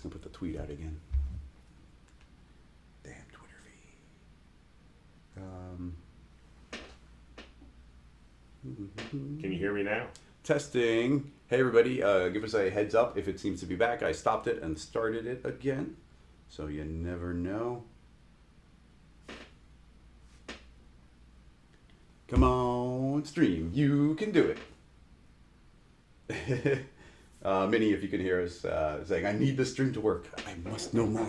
going to put the tweet out again. Damn Twitter feed. Can you hear me now? Testing. Hey everybody, give us a heads up if it seems to be back. I stopped it and started it again, so you never know. Come on, stream. You can do it. Minnie, if you can hear us saying, I need this stream to work. I must know more.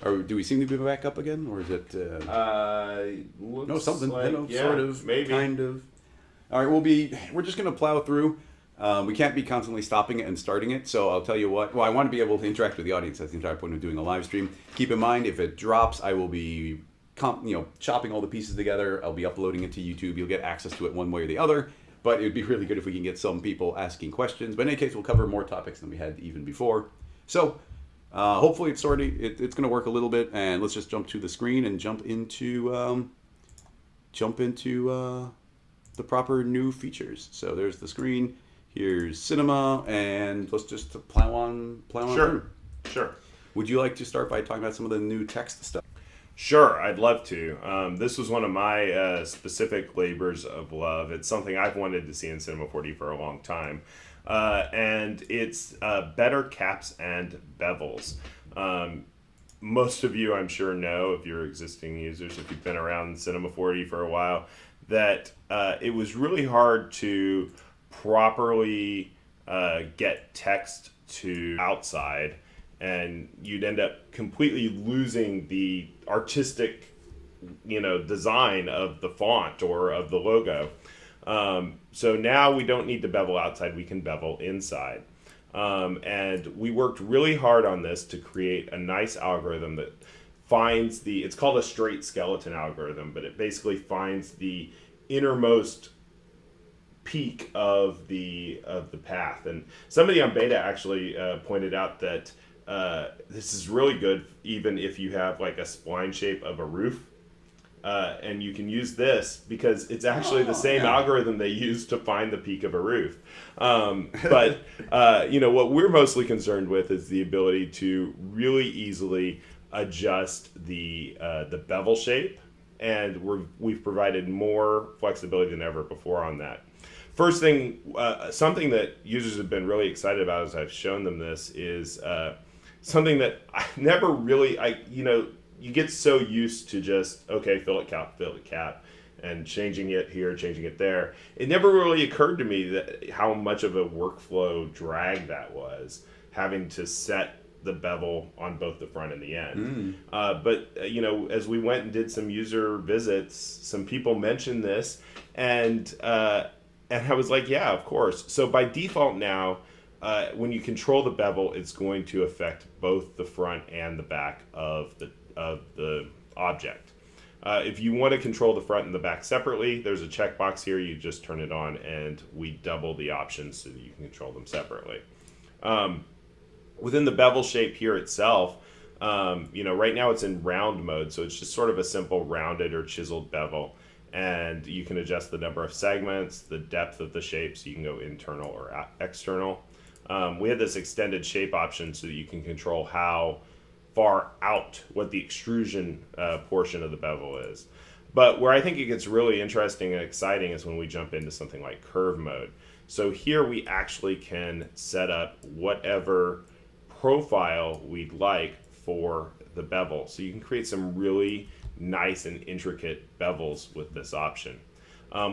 Or do we seem to be back up again? Or is it... no, something. Like, sort of. Maybe. Kind of. All right, we're just going to plow through. We can't be constantly stopping it and starting it. So I'll tell you what. Well, I want to be able to interact with the audience. That's the entire point of doing a live stream. Keep in mind, if it drops, I will be chopping all the pieces together. I'll be uploading it to YouTube. You'll get access to it one way or the other. But it would be really good if we can get some people asking questions. But in any case, we'll cover more topics than we had even before. So hopefully it's going to work a little bit. And let's just jump to the screen and jump into the proper new features. So there's the screen. Here's cinema, and let's just plow on through. Sure. Would you like to start by talking about some of the new text stuff? Sure, I'd love to. This was one of my specific labors of love. It's something I've wanted to see in Cinema 4D for a long time. And it's better caps and bevels. Most of you, I'm sure, know, if you're existing users, if you've been around Cinema 4D for a while, that it was really hard to properly get text to outside, and you'd end up completely losing the artistic, design of the font or of the logo. So now we don't need to bevel outside, we can bevel inside. And we worked really hard on this to create a nice algorithm that finds it's called a straight skeleton algorithm, but it basically finds the innermost peak of the path. And somebody on beta actually pointed out that this is really good even if you have like a spline shape of a roof, and you can use this because it's actually the same algorithm they use to find the peak of a roof. But what we're mostly concerned with is the ability to really easily adjust the bevel shape, and we've provided more flexibility than ever before on that. First thing, something that users have been really excited about as I've shown them this is something that I never really, you get so used to just, okay, fill it cap, and changing it here, changing it there. It never really occurred to me that how much of a workflow drag that was, having to set the bevel on both the front and the end. But as we went and did some user visits, some people mentioned this, and I was like, yeah, of course. So by default now, when you control the bevel, it's going to affect both the front and the back of the object. If you want to control the front and the back separately, there's a checkbox here. You just turn it on, and we double the options so that you can control them separately. Within the bevel shape here itself, right now it's in round mode, so it's just sort of a simple rounded or chiseled bevel. And you can adjust the number of segments, the depth of the shape, so you can go internal or external. We had this extended shape option so that you can control how far out, what the extrusion portion of the bevel is. But where I think it gets really interesting and exciting is when we jump into something like curve mode. So here we actually can set up whatever profile we'd like for the bevel. So you can create some really nice and intricate bevels with this option.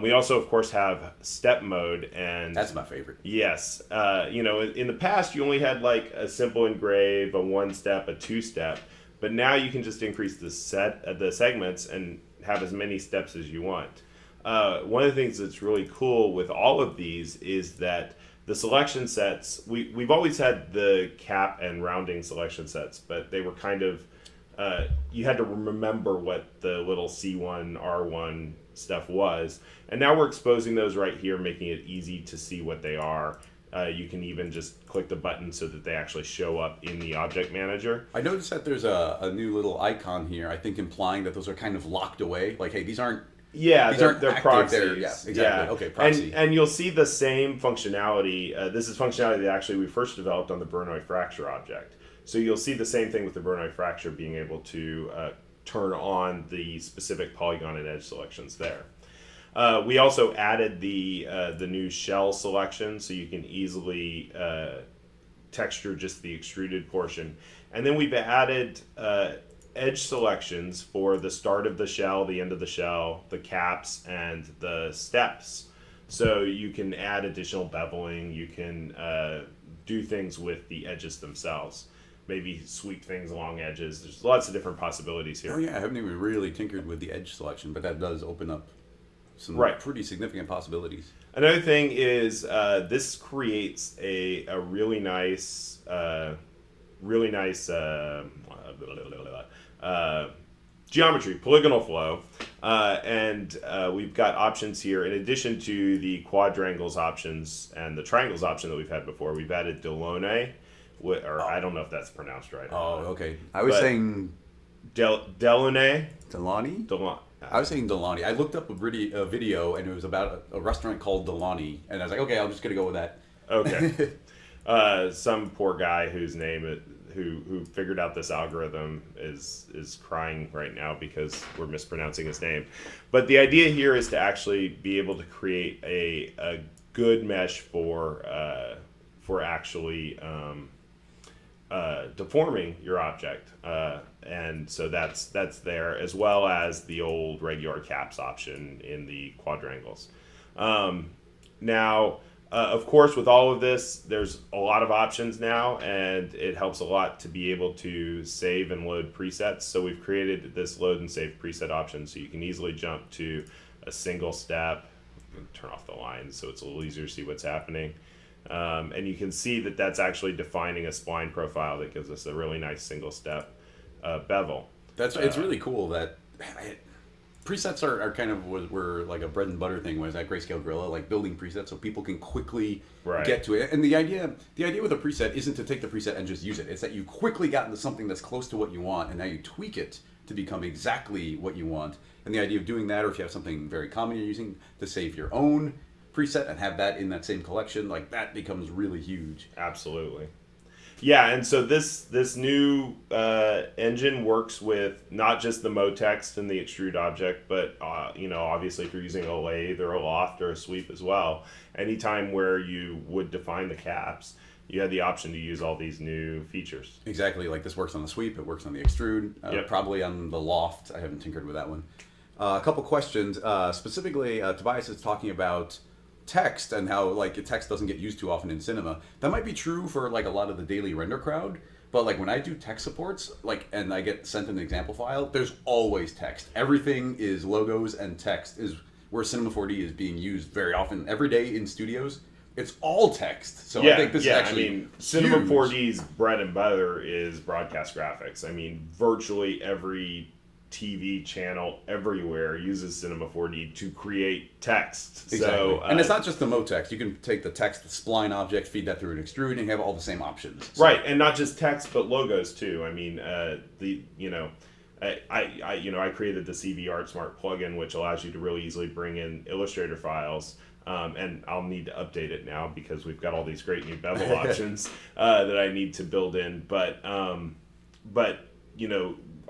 We also, of course, have step mode, and that's my favorite. Yes, in the past you only had like a simple engrave, a one step, a two step, but now you can just increase the segments and have as many steps as you want. One of the things that's really cool with all of these is that the selection sets, we've always had the cap and rounding selection sets, but they were kind of you had to remember what the little C1, R1 stuff was. And now we're exposing those right here, making it easy to see what they are. You can even just click the button so that they actually show up in the object manager. I noticed that there's a new little icon here, I think implying that those are kind of locked away. Like, hey, these aren't Yeah, These aren't they're active, proxies. yeah, exactly. Okay, proxy. And you'll see the same functionality. This is functionality that actually we first developed on the Bernoulli fracture object. So you'll see the same thing with the Bernoulli fracture, being able to turn on the specific polygon and edge selections there. We also added the new shell selection, so you can easily texture just the extruded portion. And then we've added edge selections for the start of the shell, the end of the shell, the caps, and the steps. So you can add additional beveling. You can do things with the edges themselves. Maybe sweep things along edges. There's lots of different possibilities here. Oh yeah, I haven't even really tinkered with the edge selection, but that does open up some pretty significant possibilities. Another thing is this creates a really nice geometry, polygonal flow, and we've got options here. In addition to the quadrangles options and the triangles option that we've had before, we've added Delaunay, I don't know if that's pronounced right. Oh, okay. I was saying Delaunay. Delani? I was saying Delani. I looked up a video, and it was about a restaurant called Delani, and I was like, okay, I'm just gonna go with that. Okay. Some poor guy whose name who figured out this algorithm is crying right now because we're mispronouncing his name. But the idea here is to actually be able to create a good mesh for actually deforming your object. And so that's there, as well as the old regular caps option in the quadrangles. Now, of course, with all of this, there's a lot of options now, and it helps a lot to be able to save and load presets. So we've created this load and save preset option, so you can easily jump to a single step, turn off the lines so it's a little easier to see what's happening. And you can see that that's actually defining a spline profile that gives us a really nice single step bevel. It's really cool that presets are kind of were like a bread and butter thing. Was that Grayscale Gorilla, like building presets so people can quickly get to it? And the idea with a preset isn't to take the preset and just use it. It's that you quickly got into something that's close to what you want, and now you tweak it to become exactly what you want. And the idea of doing that, or if you have something very common you're using, to save your own preset and have that in that same collection, like that becomes really huge. Absolutely. Yeah, and so this new engine works with not just the MoText and the extrude object, but obviously if you're using a lathe or a loft or a sweep as well, anytime where you would define the caps, you had the option to use all these new features. Exactly, like this works on the sweep, it works on the extrude, probably on the loft. I haven't tinkered with that one. A couple questions, specifically Tobias is talking about text and how like text doesn't get used too often in cinema. That might be true for like a lot of the daily render crowd, but like when I do tech supports, like, and I get sent an example file, there's always text. Everything is logos, and text is where Cinema 4D is being used very often every day in studios. It's all text. So I think this is actually Cinema 4D's bread and butter is broadcast graphics. I mean, virtually every TV channel everywhere uses Cinema 4D to create text. Exactly. So, and it's not just the MoText. You can take the text, the spline object, feed that through an extrude, and you have all the same options. So. Right, and not just text, but logos too. I mean, I created the CV ArtSmart plugin, which allows you to really easily bring in Illustrator files. And I'll need to update it now because we've got all these great new bevel options that I need to build in. But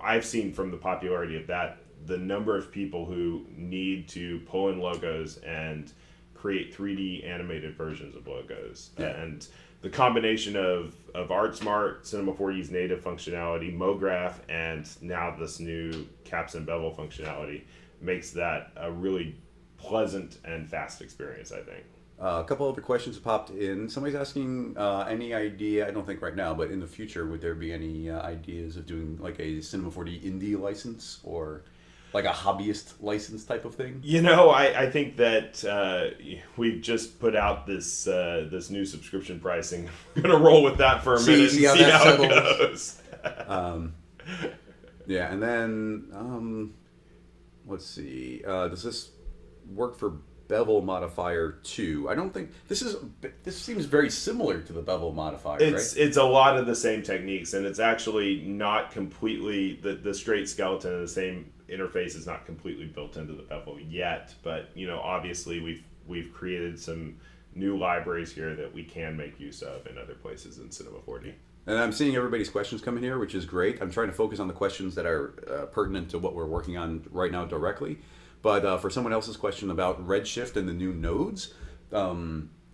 I've seen from the popularity of that, the number of people who need to pull in logos and create 3D animated versions of logos. Yeah. And the combination of ArtSmart, Cinema 4D's native functionality, MoGraph, and now this new caps and bevel functionality makes that a really pleasant and fast experience, I think. A couple other questions popped in. Somebody's asking any idea, I don't think right now, but in the future, would there be any ideas of doing like a Cinema 4D indie license or like a hobbyist license type of thing? I think that we've just put out this new subscription pricing. We're going to roll with that for a minute see and see how it goes. Yeah, and then let's see. Does this work for bevel modifier 2. I don't think this seems very similar to the bevel modifier, right? It's a lot of the same techniques, and it's actually not completely the straight skeleton and the same interface is not completely built into the bevel yet. But obviously we've created some new libraries here that we can make use of in other places in Cinema 4D. And I'm seeing everybody's questions come in here, which is great. I'm trying to focus on the questions that are pertinent to what we're working on right now directly. But for someone else's question about Redshift and the new nodes,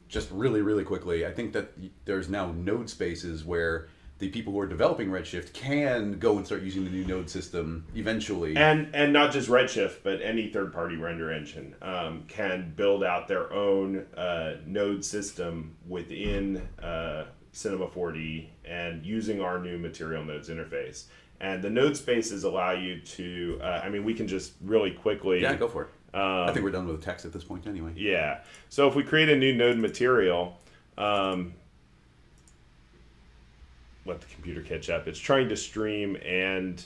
just really, really quickly, I think that there's now node spaces where the people who are developing Redshift can go and start using the new node system eventually. And not just Redshift, but any third-party render engine can build out their own node system within Cinema 4D and using our new material nodes interface. And the node spaces allow you to, we can just really quickly... Yeah, go for it. I think we're done with text at this point anyway. Yeah. So if we create a new node material, let the computer catch up. It's trying to stream and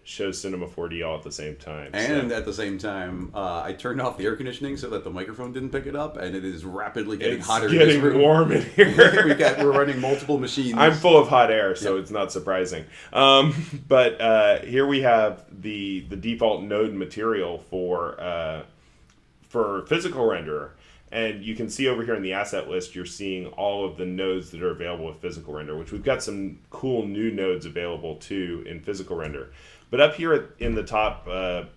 show Cinema 4D all at the same time. And at the same time, I turned off the air conditioning so that the microphone didn't pick it up, and it is rapidly getting hotter. It's getting warm in here. We're running multiple machines. I'm full of hot air, so It's not surprising. But here we have the default node material for physical renderer. And you can see over here in the asset list, you're seeing all of the nodes that are available with physical render, which we've got some cool new nodes available too in physical render. But up here in the top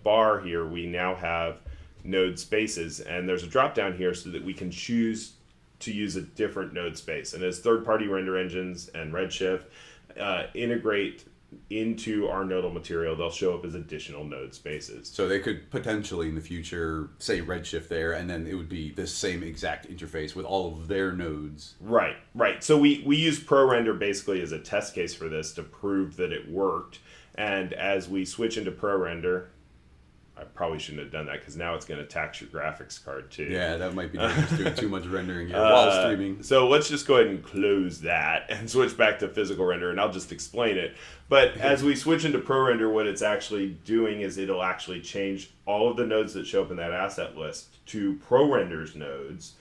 bar here, we now have node spaces, and there's a drop down here so that we can choose to use a different node space. And as third-party render engines and Redshift integrate into our nodal material, they'll show up as additional node spaces. So they could potentially in the future say Redshift there, and then it would be the same exact interface with all of their nodes. Right. So we use ProRender basically as a test case for this to prove that it worked. And as we switch into ProRender, I probably shouldn't have done that because now it's going to tax your graphics card too. Yeah, that might be dangerous doing too much rendering here while streaming. So let's just go ahead and close that and switch back to physical render, and I'll just explain it. But as we switch into ProRender, what it's actually doing is it'll actually change all of the nodes that show up in that asset list to ProRender's nodes,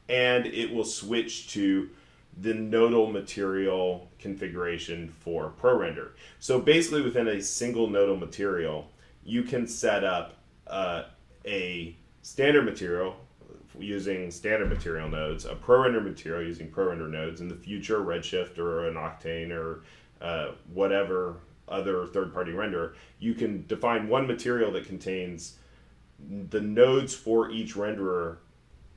and it will switch to the nodal material configuration for ProRender. So basically within a single nodal material, you can set up a standard material using standard material nodes, a ProRender material using ProRender nodes, in the future Redshift or an Octane or whatever other third-party renderer. You can define one material that contains the nodes for each renderer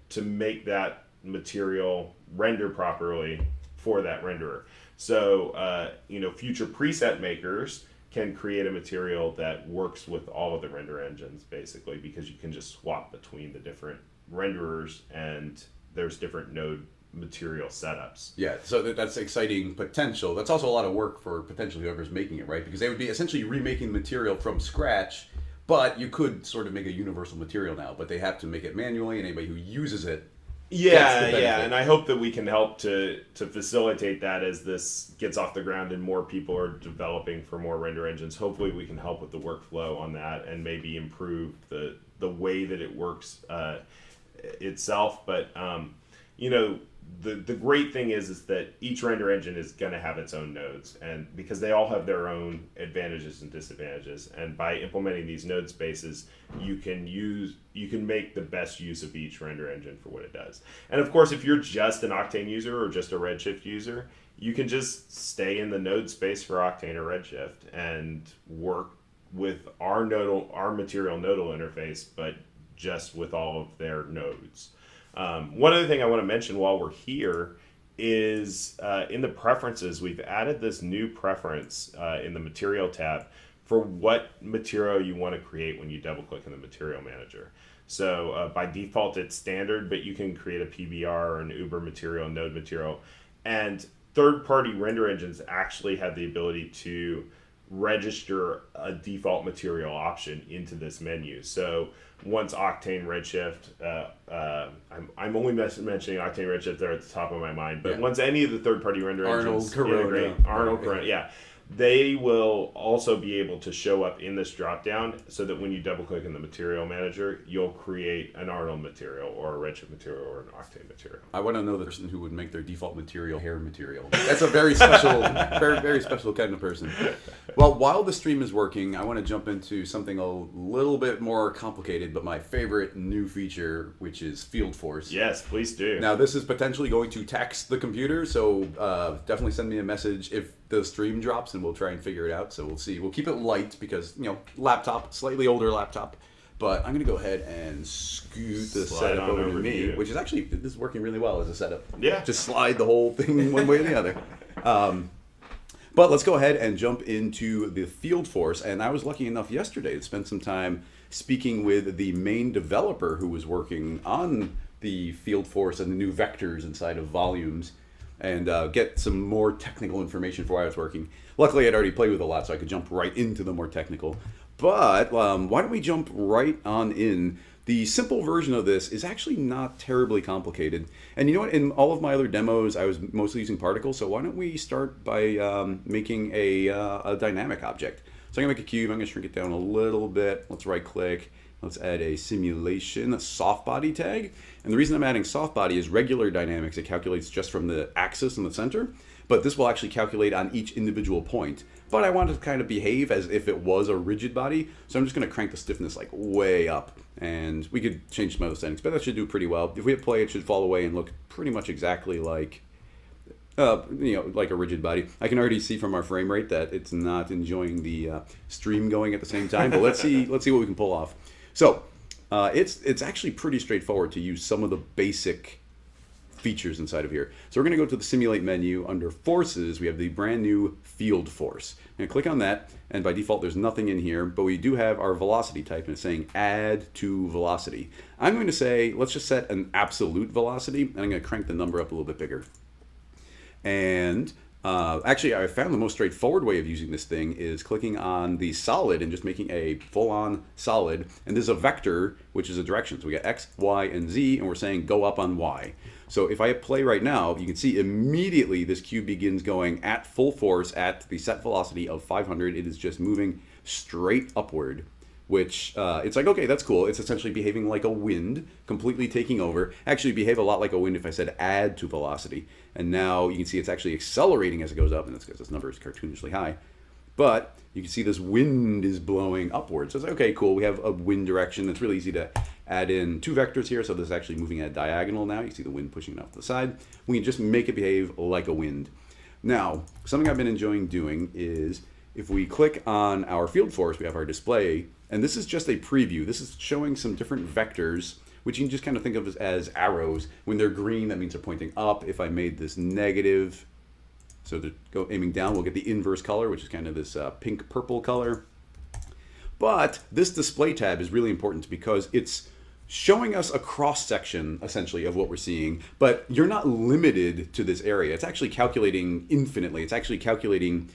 to make that material render properly for that renderer. So, future preset makers can create a material that works with all of the render engines, basically, because you can just swap between the different renderers and there's different node material setups. Yeah, so that's exciting potential. That's also a lot of work for potentially whoever's making it, right? Because they would be essentially remaking the material from scratch, but you could sort of make a universal material now, but they have to make it manually, and anybody who uses it and I hope that we can help to facilitate that as this gets off the ground and more people are developing for more render engines. Hopefully we can help with the workflow on that and maybe improve the way that it works itself. But the great thing is that each render engine is going to have its own nodes, and because they all have their own advantages and disadvantages, and by implementing these node spaces, you can make the best use of each render engine for what it does. And of course, if you're just an Octane user or just a Redshift user, you can just stay in the node space for Octane or Redshift and work with our material nodal interface, but just with all of their nodes. One other thing I want to mention while we're here is in the preferences, we've added this new preference in the material tab for what material you want to create when you double click in the material manager. So by default it's standard, but you can create a PBR or an Uber material, node material, and third-party render engines actually have the ability to register a default material option into this menu. So once Octane Redshift, I'm only mentioning Octane Redshift there at the top of my mind, but once any of the third-party render engines integrate, Arnold Corona, They will also be able to show up in this drop down so that when you double click in the material manager, you'll create an Arnold material or a Redshift material or an Octane material. I want to know the person who would make their default material hair material. That's a very special, very special kind of person. Well, while the stream is working, I want to jump into something a little bit more complicated, but my favorite new feature, which is Field Force. Yes, please do. Now, this is potentially going to tax the computer, so definitely send me a message if the stream drops, and we'll try and figure it out. So we'll see. We'll keep it light because, laptop, slightly older laptop. But I'm going to go ahead and scoot the setup over to me, which is actually, this is working really well as a setup. Yeah. Just slide the whole thing one way or the other. But let's go ahead and jump into the Field Force. And I was lucky enough yesterday to spend some time speaking with the main developer who was working on the Field Force and the new vectors inside of volumes, and get some more technical information for why I was working. Luckily, I'd already played with a lot, so I could jump right into the more technical. But why don't we jump right on in? The simple version of this is actually not terribly complicated. And you know what? In all of my other demos, I was mostly using particles, so why don't we start by making a dynamic object. So I'm going to make a cube. I'm going to shrink it down a little bit. Let's right-click. Let's add a simulation, a soft body tag. And the reason I'm adding soft body is regular dynamics. It calculates just from the axis in the center, but this will actually calculate on each individual point. But I want it to kind of behave as if it was a rigid body, so I'm just going to crank the stiffness like way up. And we could change some other settings, but that should do pretty well. If we hit play, it should fall away and look pretty much exactly like like a rigid body. I can already see from our frame rate that it's not enjoying the stream going at the same time, but let's see what we can pull off. So it's actually pretty straightforward to use some of the basic features inside of here. So we're going to go to the Simulate menu. Under Forces, we have the brand new Field Force. I'm going to click on that, and by default there's nothing in here, but we do have our velocity type, and it's saying Add to Velocity. I'm going to say, let's just set an absolute velocity, and I'm going to crank the number up a little bit bigger. And actually, I found the most straightforward way of using this thing is clicking on the solid and just making a full-on solid. And there's a vector, which is a direction. So we got X, Y, and Z, and we're saying go up on Y. So if I hit play right now, you can see immediately this cube begins going at full force at the set velocity of 500. It is just moving straight upward, which it's like, okay, that's cool. It's essentially behaving like a wind, completely taking over. Actually behave a lot like a wind if I said add to velocity. And now you can see it's actually accelerating as it goes up, and that's because this number is cartoonishly high. But you can see this wind is blowing upwards. So it's like, okay, cool. We have a wind direction. It's really easy to add in two vectors here. So this is actually moving at a diagonal now. You see the wind pushing it off to the side. We can just make it behave like a wind. Now, something I've been enjoying doing is if we click on our Field Force, we have our display. And this is just a preview. This is showing some different vectors, which you can just kind of think of as arrows. When they're green, that means they're pointing up. If I made this negative, so to go aiming down, we'll get the inverse color, which is kind of this pink-purple color. But this display tab is really important because it's showing us a cross-section, essentially, of what we're seeing. But you're not limited to this area. It's actually calculating infinitely. It's actually calculating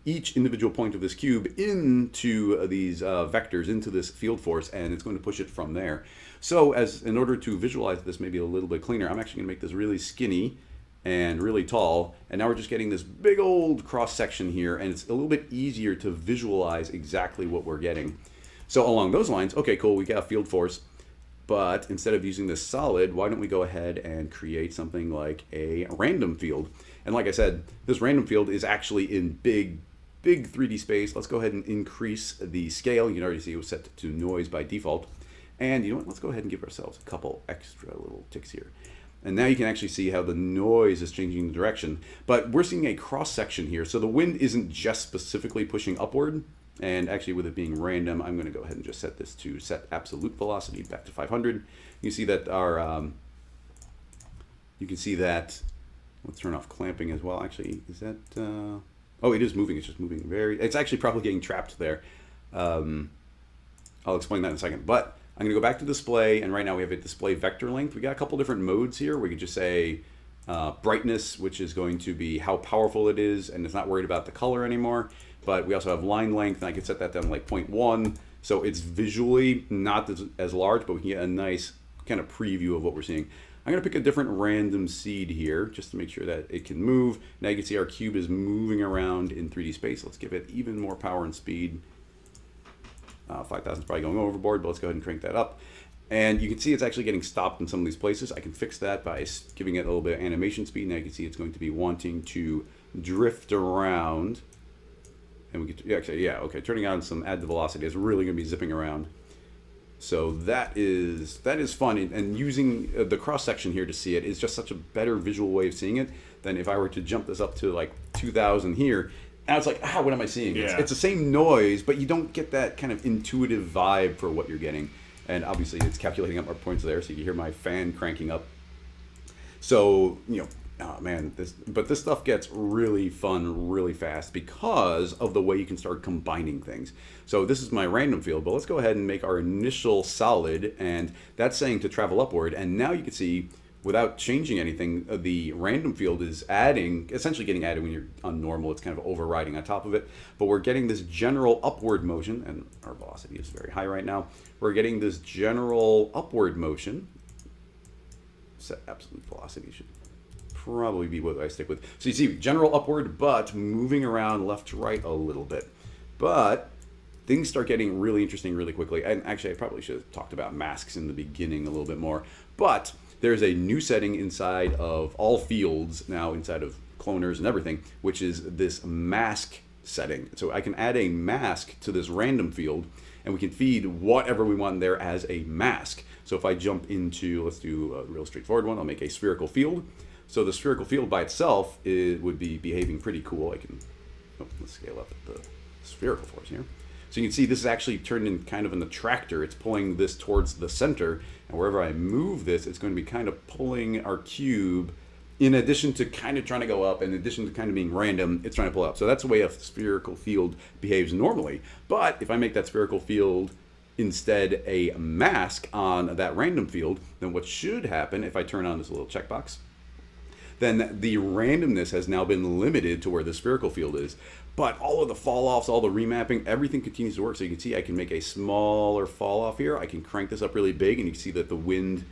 each individual point of this cube into these vectors, into this Field Force, and it's going to push it from there. So in order to visualize this maybe a little bit cleaner, I'm actually going to make this really skinny and really tall, and now we're just getting this big old cross section here, and it's a little bit easier to visualize exactly what we're getting. So along those lines, okay, cool, we got a Field Force, but instead of using this solid, why don't we go ahead and create something like a random field? And like I said, this random field is actually in big 3D space. Let's go ahead and increase the scale. You can already see it was set to noise by default. And you know what? Let's go ahead and give ourselves a couple extra little ticks here. And now you can actually see how the noise is changing the direction. But we're seeing a cross section here. So the wind isn't just specifically pushing upward. And actually with it being random, I'm going to go ahead and just set this to set absolute velocity back to 500. You see that our, let's turn off clamping as well. Actually, is that, oh, it is moving. It's just moving it's actually probably getting trapped there. I'll explain that in a second. But I'm going to go back to display, and right now we have a display vector length. We got a couple different modes here. We could just say brightness, which is going to be how powerful it is, and it's not worried about the color anymore. But we also have line length, and I could set that down to like 0.1. So it's visually not as large, but we can get a nice kind of preview of what we're seeing. I'm going to pick a different random seed here just to make sure that it can move. Now you can see our cube is moving around in 3D space. Let's give it even more power and speed. 5,000 is probably going overboard, but let's go ahead and crank that up. And you can see it's actually getting stopped in some of these places. I can fix that by giving it a little bit of animation speed. Now you can see it's going to be wanting to drift around. And we could actually, yeah, okay, turning on some add to velocity is really going to be zipping around. So that is fun, and using the cross section here to see it is just such a better visual way of seeing it than if I were to jump this up to like 2,000 here. And it's like, what am I seeing? Yeah. It's the same noise, but you don't get that kind of intuitive vibe for what you're getting. And obviously it's calculating up our points there, so you can hear my fan cranking up. So, oh man, this stuff gets really fun really fast because of the way you can start combining things. So this is my random field, but let's go ahead and make our initial solid, and that's saying to travel upward. And now you can see, without changing anything, the random field is essentially getting added when you're on normal. It's kind of overriding on top of it, but we're getting this general upward motion, and our velocity is very high right now. We're getting this general upward motion. Set absolute velocity should probably be what I stick with. So you see general upward, but moving around left to right a little bit. But things start getting really interesting really quickly. And actually, I probably should have talked about masks in the beginning a little bit more. But there's a new setting inside of all fields now, inside of cloners and everything, which is this mask setting. So I can add a mask to this random field, and we can feed whatever we want there as a mask. So if I jump into, let's do a real straightforward one, I'll make a spherical field. So the spherical field by itself would be behaving pretty cool. Let's scale up the spherical force here. So you can see this is actually turned in kind of an attractor. It's pulling this towards the center, and wherever I move this, it's going to be kind of pulling our cube. In addition to kind of trying to go up, in addition to kind of being random, it's trying to pull up. So that's the way a spherical field behaves normally. But if I make that spherical field instead a mask on that random field, then what should happen if I turn on this little checkbox, then the randomness has now been limited to where the spherical field is. But all of the fall-offs, all the remapping, everything continues to work. So you can see I can make a smaller fall-off here. I can crank this up really big, and you can see that the wind,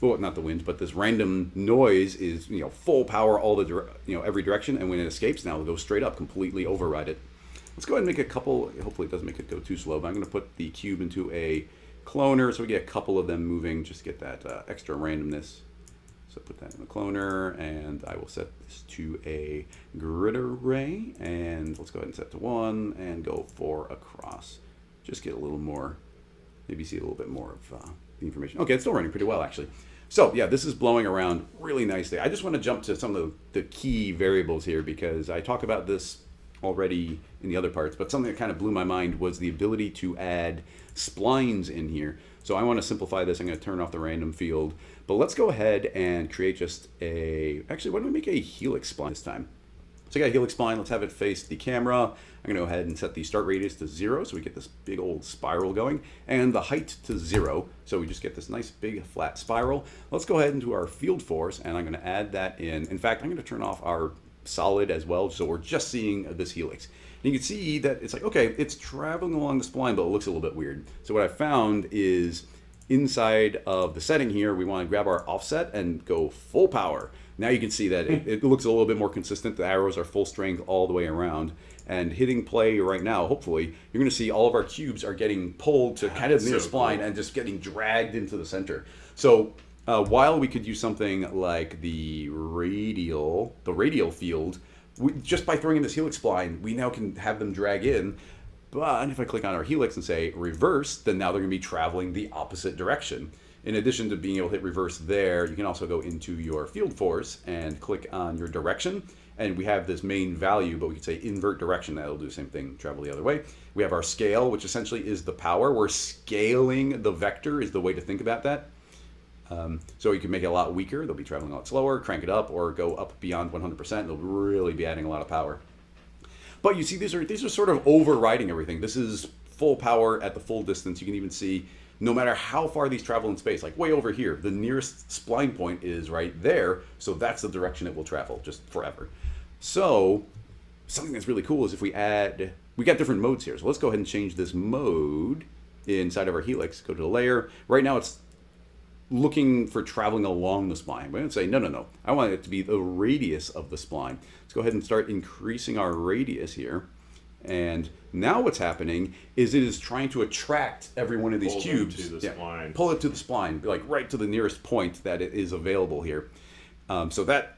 well, not the wind, but this random noise is, full power all the, every direction. And when it escapes, now it goes straight up, completely override it. Let's go ahead and make a couple. Hopefully it doesn't make it go too slow, but I'm going to put the cube into a cloner so we get a couple of them moving, just get that extra randomness. So put that in the cloner, and I will set this to a grid array, and let's go ahead and set to 1 and go for across. Just get a little more, maybe see a little bit more of the information. Okay, it's still running pretty well actually. So yeah, this is blowing around really nicely. I just want to jump to some of the key variables here because I talk about this already in the other parts, but something that kind of blew my mind was the ability to add splines in here. So I want to simplify this. I'm going to turn off the random field, but let's go ahead and create just actually, why don't we make a helix spline this time? So I got a helix spline, let's have it face the camera. I'm going to go ahead and set the start radius to 0 so we get this big old spiral going, and the height to 0 so we just get this nice big flat spiral. Let's go ahead into our field force, and I'm going to add that in. In fact, I'm going to turn off our solid as well, so we're just seeing this helix. And you can see that it's like, okay, it's traveling along the spline, but it looks a little bit weird. So what I found is inside of the setting here, we want to grab our offset and go full power. Now you can see that it looks a little bit more consistent. The arrows are full strength all the way around. And hitting play right now, hopefully, you're going to see all of our cubes are getting pulled to kind of near the spline and just getting dragged into the center. So while we could use something like the radial field, just by throwing in this helix spline, we now can have them drag in. But if I click on our helix and say reverse, then now they're going to be traveling the opposite direction. In addition to being able to hit reverse there, you can also go into your field force and click on your direction. And we have this main value, but we could say invert direction. That'll do the same thing, travel the other way. We have our scale, which essentially is the power. We're scaling the vector is the way to think about that. So you can make it a lot weaker. They'll be traveling a lot slower, crank it up, or go up beyond 100%. They'll really be adding a lot of power. But you see, these are sort of overriding everything. This is full power at the full distance. You can even see no matter how far these travel in space, like way over here, the nearest spline point is right there. So that's the direction it will travel, just forever. So something that's really cool is if we got different modes here. So let's go ahead and change this mode inside of our helix. Go to the layer. Right now it's looking for traveling along the spline. We're going to say, no. I want it to be the radius of the spline. Let's go ahead and start increasing our radius here. And now what's happening is it is trying to attract every one of these cubes. To the spline. Pull it to the spline, like right to the nearest point that it is available here. So that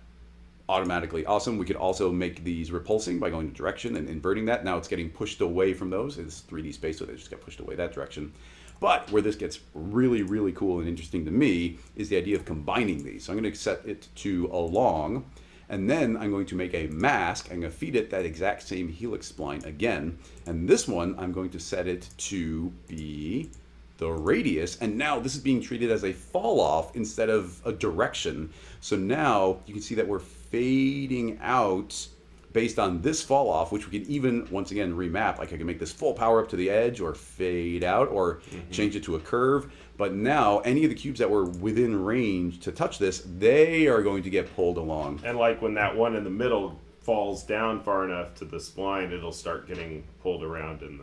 automatically awesome. We could also make these repulsing by going to direction and inverting that. Now it's getting pushed away from those. It's 3D space, so they just got pushed away that direction. But where this gets really, really cool and interesting to me is the idea of combining these. So I'm going to set it to along, and then I'm going to make a mask. I'm going to feed it that exact same helix spline again. And this one, I'm going to set it to be the radius, and now this is being treated as a fall off instead of a direction. So now you can see that we're fading out based on this fall off, which we can even once again remap. Like I can make this full power up to the edge or fade out or change it to a curve. But now any of the cubes that were within range to touch this, they are going to get pulled along. And like when that one in the middle falls down far enough to the spline, it'll start getting pulled around in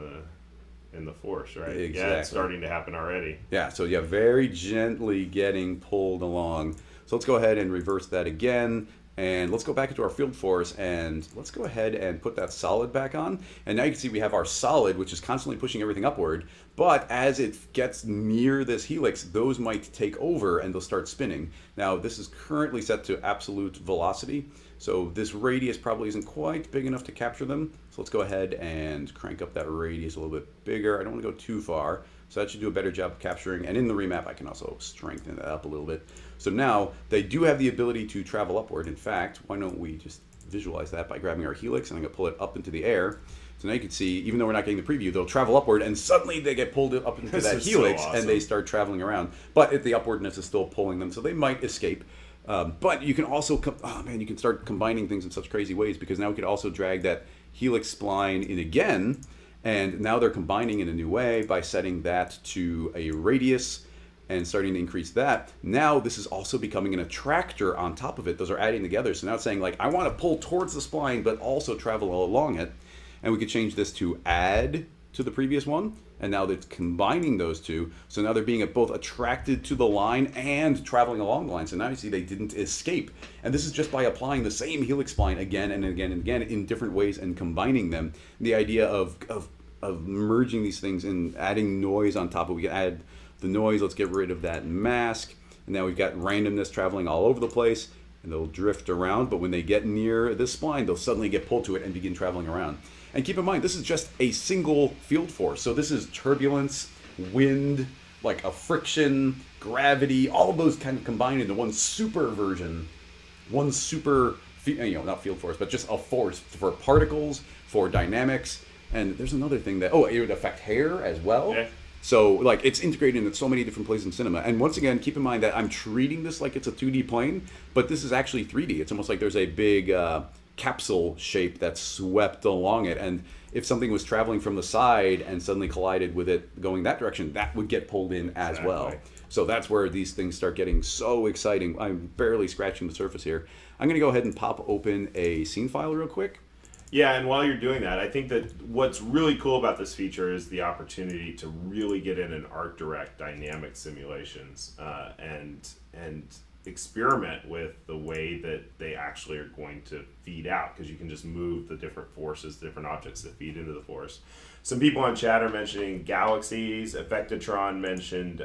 the force, right? Exactly. Yeah, it's starting to happen already. Yeah, so yeah, very gently getting pulled along. So let's go ahead and reverse that again. And let's go back into our field force and let's go ahead and put that solid back on. And now you can see we have our solid, which is constantly pushing everything upward. But as it gets near this helix, those might take over and they'll start spinning. Now this is currently set to absolute velocity. So this radius probably isn't quite big enough to capture them. So let's go ahead and crank up that radius a little bit bigger. I don't want to go too far. So that should do a better job of capturing. And in the remap, I can also strengthen that up a little bit. So now they do have the ability to travel upward. In fact, why don't we just visualize that by grabbing our helix and I'm going to pull it up into the air. So now you can see, even though we're not getting the preview, they'll travel upward and suddenly they get pulled up into that helix so awesome. And they start traveling around. But the upwardness is still pulling them, so they might escape. But you can also, you can start combining things in such crazy ways because now we could also drag that helix spline in again. And now they're combining in a new way by setting that to a radius and starting to increase that. Now this is also becoming an attractor on top of it. Those are adding together. So now it's saying like, I want to pull towards the spline, but also travel along it. And we could change this to add to the previous one. And now it's combining those two. So now they're being both attracted to the line and traveling along the line. So now you see they didn't escape. And this is just by applying the same helix spline again and again and again in different ways and combining them. The idea of merging these things and adding noise on top of it. We can add the noise. Let's get rid of that mask. And now we've got randomness traveling all over the place. And they'll drift around. But when they get near this spline, they'll suddenly get pulled to it and begin traveling around. And keep in mind, this is just a single field force. So this is turbulence, wind, like a friction, gravity, all of those kind of combined into one super version, one super, not field force, but just a force for particles, for dynamics. And there's another thing that, it would affect hair as well. Yeah. So like it's integrated in so many different places in cinema. And once again, keep in mind that I'm treating this like it's a 2D plane, but this is actually 3D. It's almost like there's a big capsule shape that's swept along it, and if something was traveling from the side and suddenly collided with it going that direction, that would get pulled in as well. So that's where these things start getting so exciting. I'm barely scratching the surface here. I'm going to go ahead and pop open a scene file real quick. Yeah, and while you're doing that, I think that what's really cool about this feature is the opportunity to really get in an art direct dynamic simulations and experiment with the way that they actually are going to feed out, because you can just move the different forces, different objects that feed into the force. Some people on chat are mentioning galaxies. Effectatron mentioned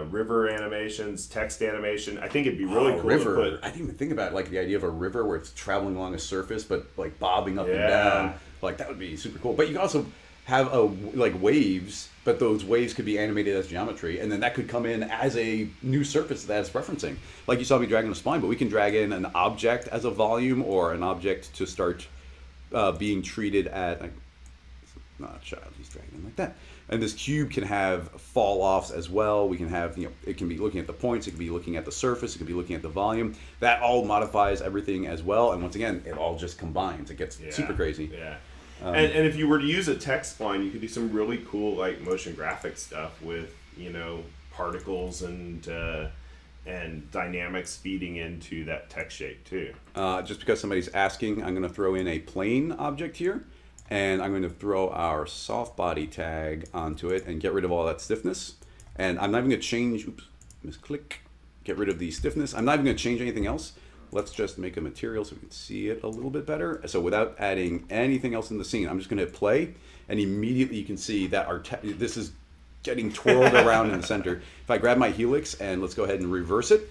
river animations, text animation. I think it'd be really cool river. to put. I didn't even think about like the idea of a river where it's traveling along a surface, but like bobbing up and down. Like that would be super cool. But you can also have waves, but those waves could be animated as geometry, and then that could come in as a new surface that's referencing. Like you saw me dragging a spline, but we can drag in an object as a volume or an object to start being treated at. Not a child, he's dragging in like that. And this cube can have fall offs as well. We can have, it can be looking at the points, it can be looking at the surface, it can be looking at the volume. That all modifies everything as well. And once again, it all just combines. It gets super crazy. Yeah. And if you were to use a text spline, you could do some really cool like motion graphic stuff with particles and dynamics feeding into that text shape too. Just because somebody's asking, I'm going to throw in a plane object here, and I'm going to throw our soft body tag onto it and get rid of all that stiffness. And I'm not even going to change. Oops, misclick, get rid of the stiffness. I'm not even going to change anything else. Let's just make a material so we can see it a little bit better. So without adding anything else in the scene, I'm just going to hit play, and immediately you can see that this is getting twirled around in the center. If I grab my helix and let's go ahead and reverse it,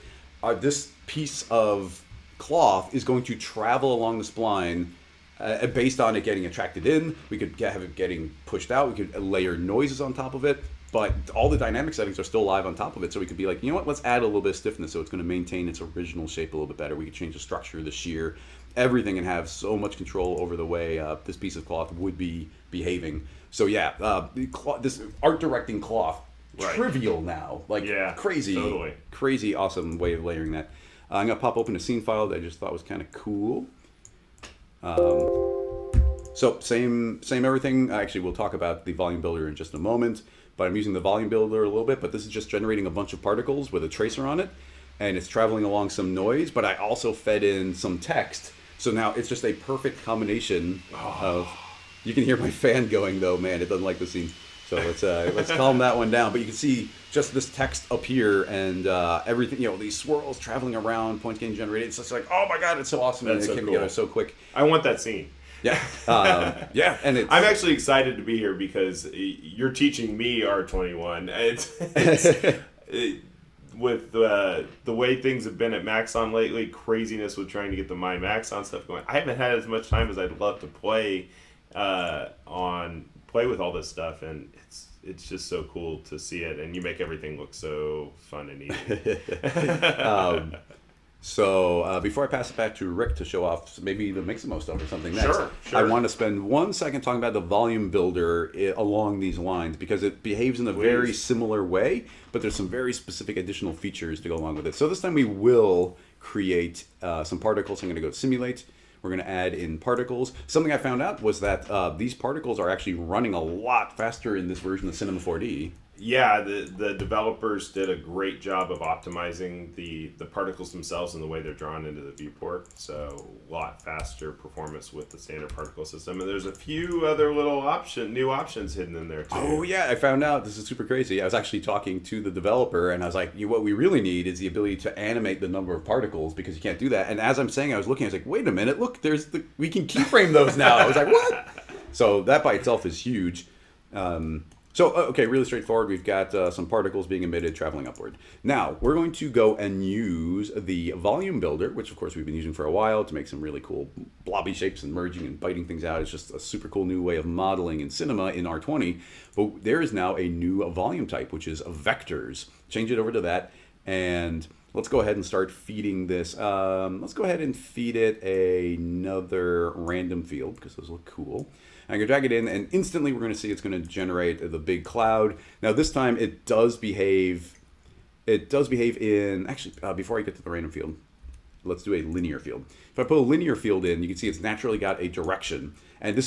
this piece of cloth is going to travel along the spline based on it getting attracted in. We could have it getting pushed out. We could layer noises on top of it. But all the dynamic settings are still live on top of it. So we could be like, you know what, let's add a little bit of stiffness so it's going to maintain its original shape a little bit better. We could change the structure, the shear, everything, and have so much control over the way this piece of cloth would be behaving. So yeah, this art directing cloth, trivial now. Like crazy, totally. Crazy awesome way of layering that. I'm going to pop open a scene file that I just thought was kind of cool. So same everything. Actually, we'll talk about the volume builder in just a moment. But I'm using the volume builder a little bit, but this is just generating a bunch of particles with a tracer on it, and it's traveling along some noise, but I also fed in some text. So now it's just a perfect combination of, you can hear my fan going though, man, it doesn't like the scene. So let's calm that one down. But you can see just this text up here and everything, these swirls traveling around, points getting generated. It's just like, oh my God, it's so awesome. That's and it came together so quick. I want that scene. Yeah, and I'm actually excited to be here because you're teaching me R21. With the way things have been at Maxon lately, craziness with trying to get the My Maxon stuff going. I haven't had as much time as I'd love to play with all this stuff, and it's just so cool to see it. And you make everything look so fun and easy. So before I pass it back to Rick to show off maybe the Mixamo stuff or something next, Sure. I want to spend 1 second talking about the volume builder along these lines because it behaves in a very similar way, but there's some very specific additional features to go along with it. So this time we will create some particles. I'm going to go to simulate. We're going to add in particles. Something I found out was that these particles are actually running a lot faster in this version of Cinema 4D. Yeah, the developers did a great job of optimizing the particles themselves and the way they're drawn into the viewport. So a lot faster performance with the standard particle system. And there's a few other little new options hidden in there too. Oh yeah, I found out. This is super crazy. I was actually talking to the developer and I was like, what we really need is the ability to animate the number of particles because you can't do that. And as I'm saying, I was looking, I was like, wait a minute, look, we can keyframe those now. I was like, what? So that by itself is huge. Okay, really straightforward. We've got some particles being emitted traveling upward. Now, we're going to go and use the volume builder, which of course we've been using for a while to make some really cool blobby shapes and merging and biting things out. It's just a super cool new way of modeling in cinema in R20. But there is now a new volume type, which is vectors. Change it over to that, and let's go ahead and start feeding this. Let's go ahead and feed it another random field because those look cool. I'm going to drag it in, and instantly we're going to see it's going to generate the big cloud. Now this time it does behave in, actually, before I get to the random field, let's do a linear field. If I put a linear field in, you can see it's naturally got a direction. And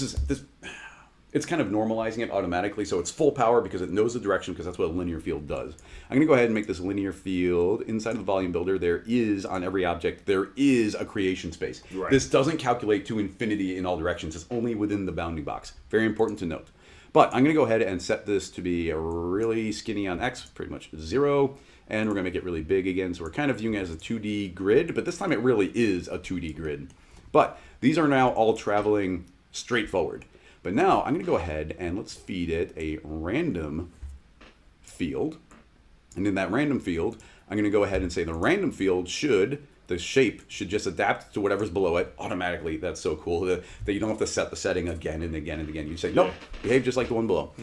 it's kind of normalizing it automatically, so it's full power because it knows the direction because that's what a linear field does. I'm going to go ahead and make this linear field inside of the volume builder. There is, on every object, there is a creation space. Right. This doesn't calculate to infinity in all directions. It's only within the bounding box. Very important to note. But I'm going to go ahead and set this to be a really skinny on X, pretty much 0. And we're going to make it really big again. So we're kind of viewing it as a 2D grid, but this time it really is a 2D grid. But these are now all traveling straight forward. But now I'm going to go ahead and let's feed it a random field. And in that random field, I'm going to go ahead and say the random field the shape should just adapt to whatever's below it automatically. That's so cool that you don't have to set the setting again and again and again. You say, nope, behave just like the one below.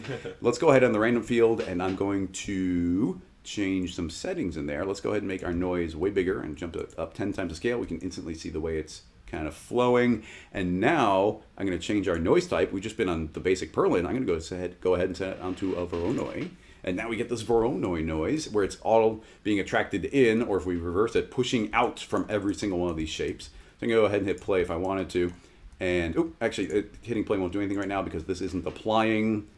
Let's go ahead on the random field, and I'm going to change some settings in there. Let's go ahead and make our noise way bigger and jump it up 10 times the scale. We can instantly see the way it's kind of flowing. And now I'm going to change our noise type. We've just been on the basic Perlin. I'm going to go ahead and set it onto a Voronoi. And now we get this Voronoi noise where it's all being attracted in, or if we reverse it, pushing out from every single one of these shapes. So I'm going to go ahead and hit play if I wanted to. And actually, hitting play won't do anything right now because this isn't applying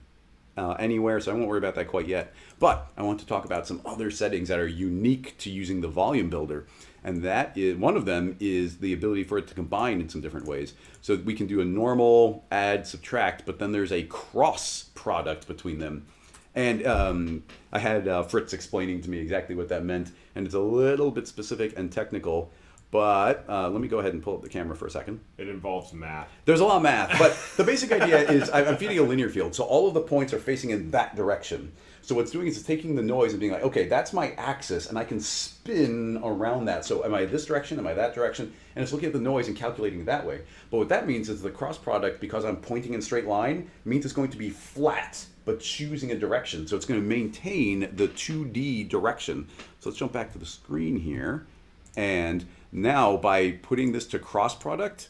anywhere, so I won't worry about that quite yet. But I want to talk about some other settings that are unique to using the volume builder. And that is, one of them is the ability for it to combine in some different ways. So we can do a normal add, subtract, but then there's a cross product between them. And I had Fritz explaining to me exactly what that meant, and it's a little bit specific and technical. But let me go ahead and pull up the camera for a second. It involves math. There's a lot of math, but the basic idea is I'm feeding a linear field, so all of the points are facing in that direction. So what's doing is it's taking the noise and being like, okay, that's my axis, and I can spin around that. So am I this direction? Am I that direction? And it's looking at the noise and calculating it that way. But what that means is the cross product, because I'm pointing in a straight line, means it's going to be flat, but choosing a direction. So it's going to maintain the 2D direction. So let's jump back to the screen here. And now by putting this to cross product,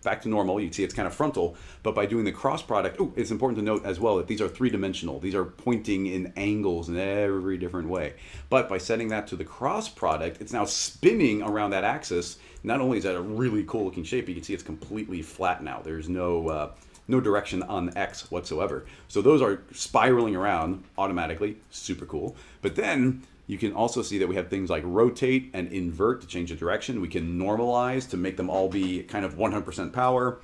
back to normal, you can see it's kind of frontal, but by doing the cross product, it's important to note as well that these are three-dimensional. These are pointing in angles in every different way. But by setting that to the cross product, it's now spinning around that axis. Not only is that a really cool looking shape, you can see it's completely flat now. There's no direction on X whatsoever. So those are spiraling around automatically, super cool. But then you can also see that we have things like rotate and invert to change the direction. We can normalize to make them all be kind of 100% power.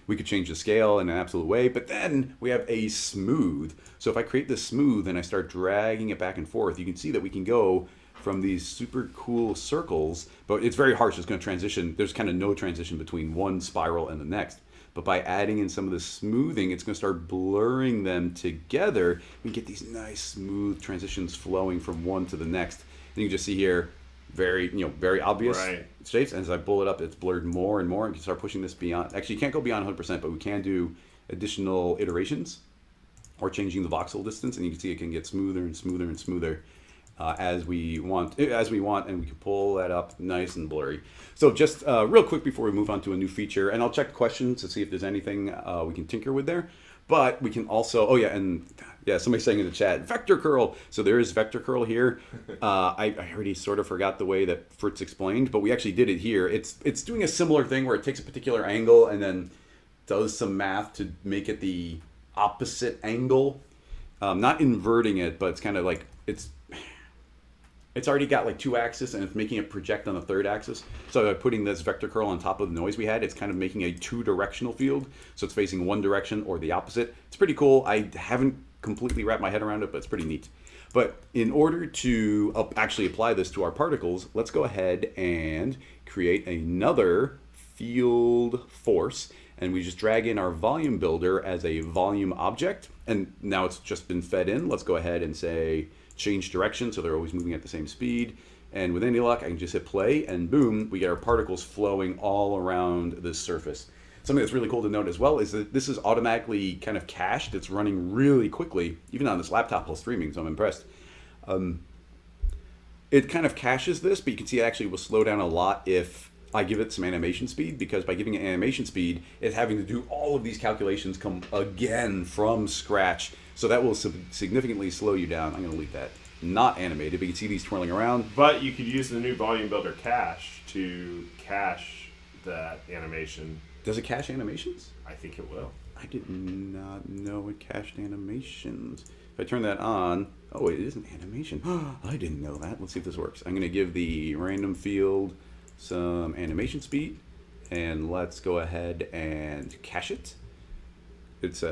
We could change the scale in an absolute way, but then we have a smooth. So if I create this smooth and I start dragging it back and forth, you can see that we can go from these super cool circles, but it's very harsh. It's going to transition. There's kind of no transition between one spiral and the next. But by adding in some of the smoothing, it's going to start blurring them together. We get these nice smooth transitions flowing from one to the next. And you can just see here, very obvious shapes. And as I pull it up, it's blurred more and more. And you can start pushing this beyond. Actually, you can't go beyond 100%, but we can do additional iterations or changing the voxel distance. And you can see it can get smoother and smoother and smoother as we want, and we can pull that up nice and blurry. So just real quick before we move on to a new feature, and I'll check questions to see if there's anything we can tinker with there. But we can also, somebody's saying in the chat, vector curl. So there is vector curl here. I already sort of forgot the way that Fritz explained, but we actually did it here. It's doing a similar thing where it takes a particular angle and then does some math to make it the opposite angle. Not inverting it, but it's kind of like, it's already got like two axes and it's making it project on the third axis. So by putting this vector curl on top of the noise we had, it's kind of making a two-directional field. So it's facing one direction or the opposite. It's pretty cool. I haven't completely wrapped my head around it, but it's pretty neat. But in order to actually apply this to our particles, let's go ahead and create another field force. And we just drag in our volume builder as a volume object. And now it's just been fed in. Let's go ahead and say, change direction, so they're always moving at the same speed. And with any luck, I can just hit play, and boom, we get our particles flowing all around this surface. Something that's really cool to note as well is that this is automatically kind of cached. It's running really quickly, even on this laptop while streaming, so I'm impressed. It kind of caches this, but you can see it actually will slow down a lot if I give it some animation speed, because by giving it animation speed, it's having to do all of these calculations come again from scratch. So that will significantly slow you down. I'm going to leave that not animated, but you can see these twirling around. But you could use the new Volume Builder cache to cache that animation. Does it cache animations? I think it will. I did not know it cached animations. If I turn that on, oh, it is an animation. I didn't know that. Let's see if this works. I'm going to give the random field some animation speed, and let's go ahead and cache it. It's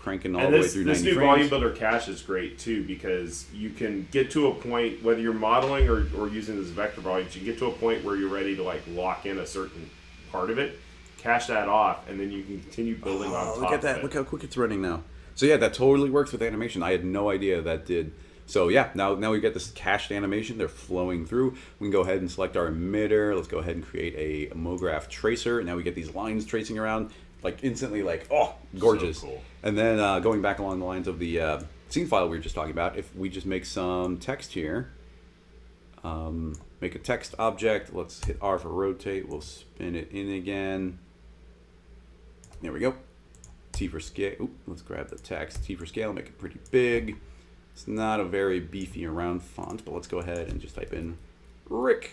cranking all the way through 90 frames. This new Volume Builder cache is great too, because you can get to a point, whether you're modeling or using this vector volumes, you can get to a point where you're ready to like lock in a certain part of it, cache that off, and then you can continue building on top of it. Look at that. Look how quick it's running now. So yeah, that totally works with animation. I had no idea that did. So yeah, now we get this cached animation. They're flowing through. We can go ahead and select our emitter. Let's go ahead and create a MoGraph tracer. Now we get these lines tracing around, like instantly, like, oh, gorgeous. So cool. And then going back along the lines of the scene file we were just talking about, if we just make some text here, make a text object. Let's hit R for rotate. We'll spin it in again. There we go. T for scale. Ooh, let's grab the text. T for scale, make it pretty big. It's not a very beefy around font, but let's go ahead and just type in Rick.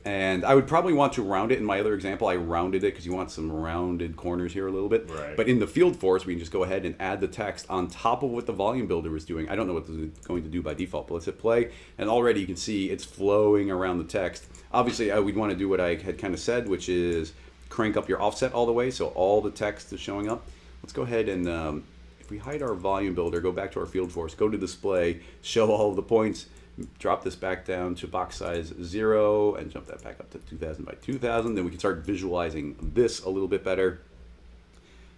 And I would probably want to round it. In my other example, I rounded it because you want some rounded corners here a little bit. Right. But in the field force, we can just go ahead and add the text on top of what the volume builder was doing. I don't know what this is going to do by default, but let's hit play. And already you can see it's flowing around the text. Obviously, we'd want to do what I had kind of said, which is crank up your offset all the way so all the text is showing up. Let's go ahead and if we hide our volume builder, go back to our field force, go to display, show all of the points, drop this back down to box size 0, and jump that back up to 2000 by 2000. Then we can start visualizing this a little bit better.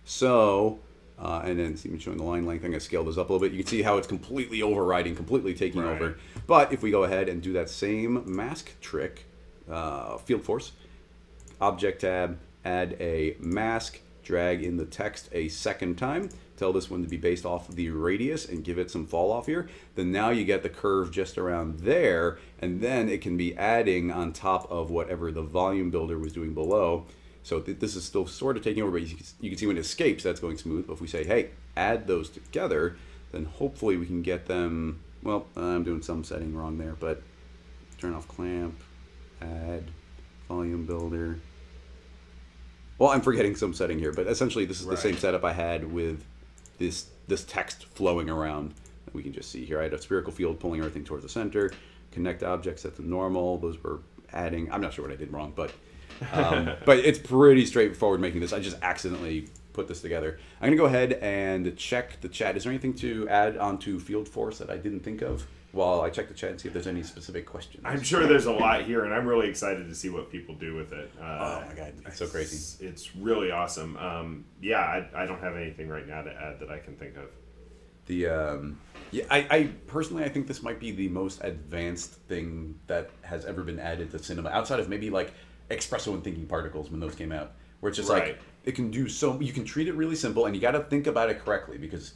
So, and then see me showing the line length. I'm going to scale this up a little bit. You can see how it's completely overriding, completely taking over. But if we go ahead and do that same mask trick, field force, object tab, add a mask, drag in the text a second time, tell this one to be based off the radius and give it some fall off here, then now you get the curve just around there, and then it can be adding on top of whatever the volume builder was doing below. So this is still sort of taking over, but you can see when it escapes, that's going smooth. But if we say, hey, add those together, then hopefully we can get them, well, I'm doing some setting wrong there, but turn off clamp, add volume builder. Well, I'm forgetting some setting here, but essentially this is the same setup I had with this text flowing around. We can just see here, I had a spherical field pulling everything towards the center, connect objects at the normal, those were adding, I'm not sure what I did wrong, but it's pretty straightforward making this. I just accidentally put this together. I'm gonna go ahead and check the chat. Is there anything to add onto Field Force that I didn't think of while I check the chat and see if there's any specific questions? I'm sure there's a lot here, and I'm really excited to see what people do with it. Oh my god, it's so crazy. It's really awesome. I don't have anything right now to add that I can think of. I personally, I think this might be the most advanced thing that has ever been added to cinema, outside of maybe like espresso and thinking particles when those came out, where it's just like it can do so. You can treat it really simple, and you got to think about it correctly, because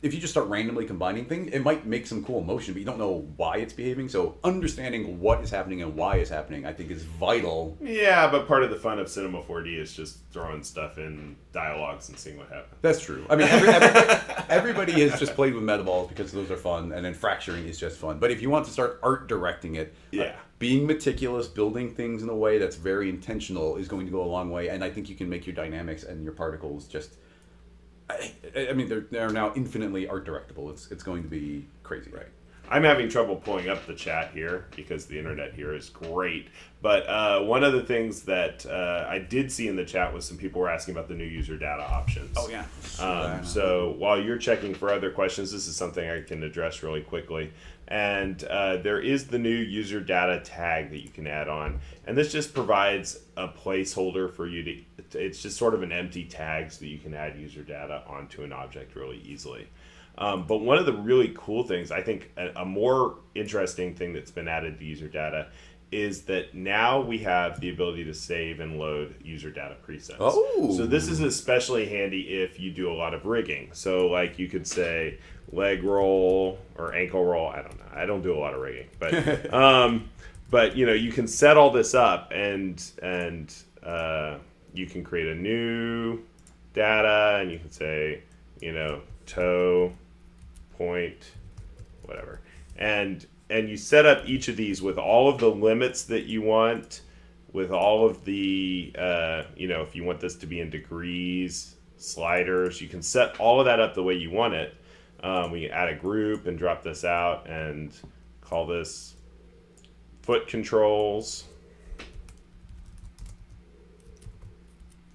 if you just start randomly combining things, it might make some cool motion, but you don't know why it's behaving. So understanding what is happening and why it's happening, I think, is vital. Yeah, but part of the fun of Cinema 4D is just throwing stuff in dialogues and seeing what happens. That's true. I mean, everybody has just played with metaballs because those are fun, and then fracturing is just fun. But if you want to start art directing it, being meticulous, building things in a way that's very intentional is going to go a long way. And I think you can make your dynamics and your particles just... I mean, they're now infinitely art directable. It's going to be crazy. Right. I'm having trouble pulling up the chat here because the internet here is great. But one of the things that I did see in the chat was some people were asking about the new user data options. Oh, yeah. So while you're checking for other questions, this is something I can address really quickly. And there is the new user data tag that you can add on. And this just provides a placeholder for you to... It's just sort of an empty tag so that you can add user data onto an object really easily. But one of the really cool things, I think a more interesting thing that's been added to user data is that now we have the ability to save and load user data presets. Oh. So this is especially handy if you do a lot of rigging. So like you could say leg roll or ankle roll. I don't know. I don't do a lot of rigging, but but you know, you can set all this up and you can create a new data, and you can say, you know, toe, point, whatever, and you set up each of these with all of the limits that you want, with all of the you know, if you want this to be in degrees, sliders, you can set all of that up the way you want it. We can add a group and drop this out and call this foot controls.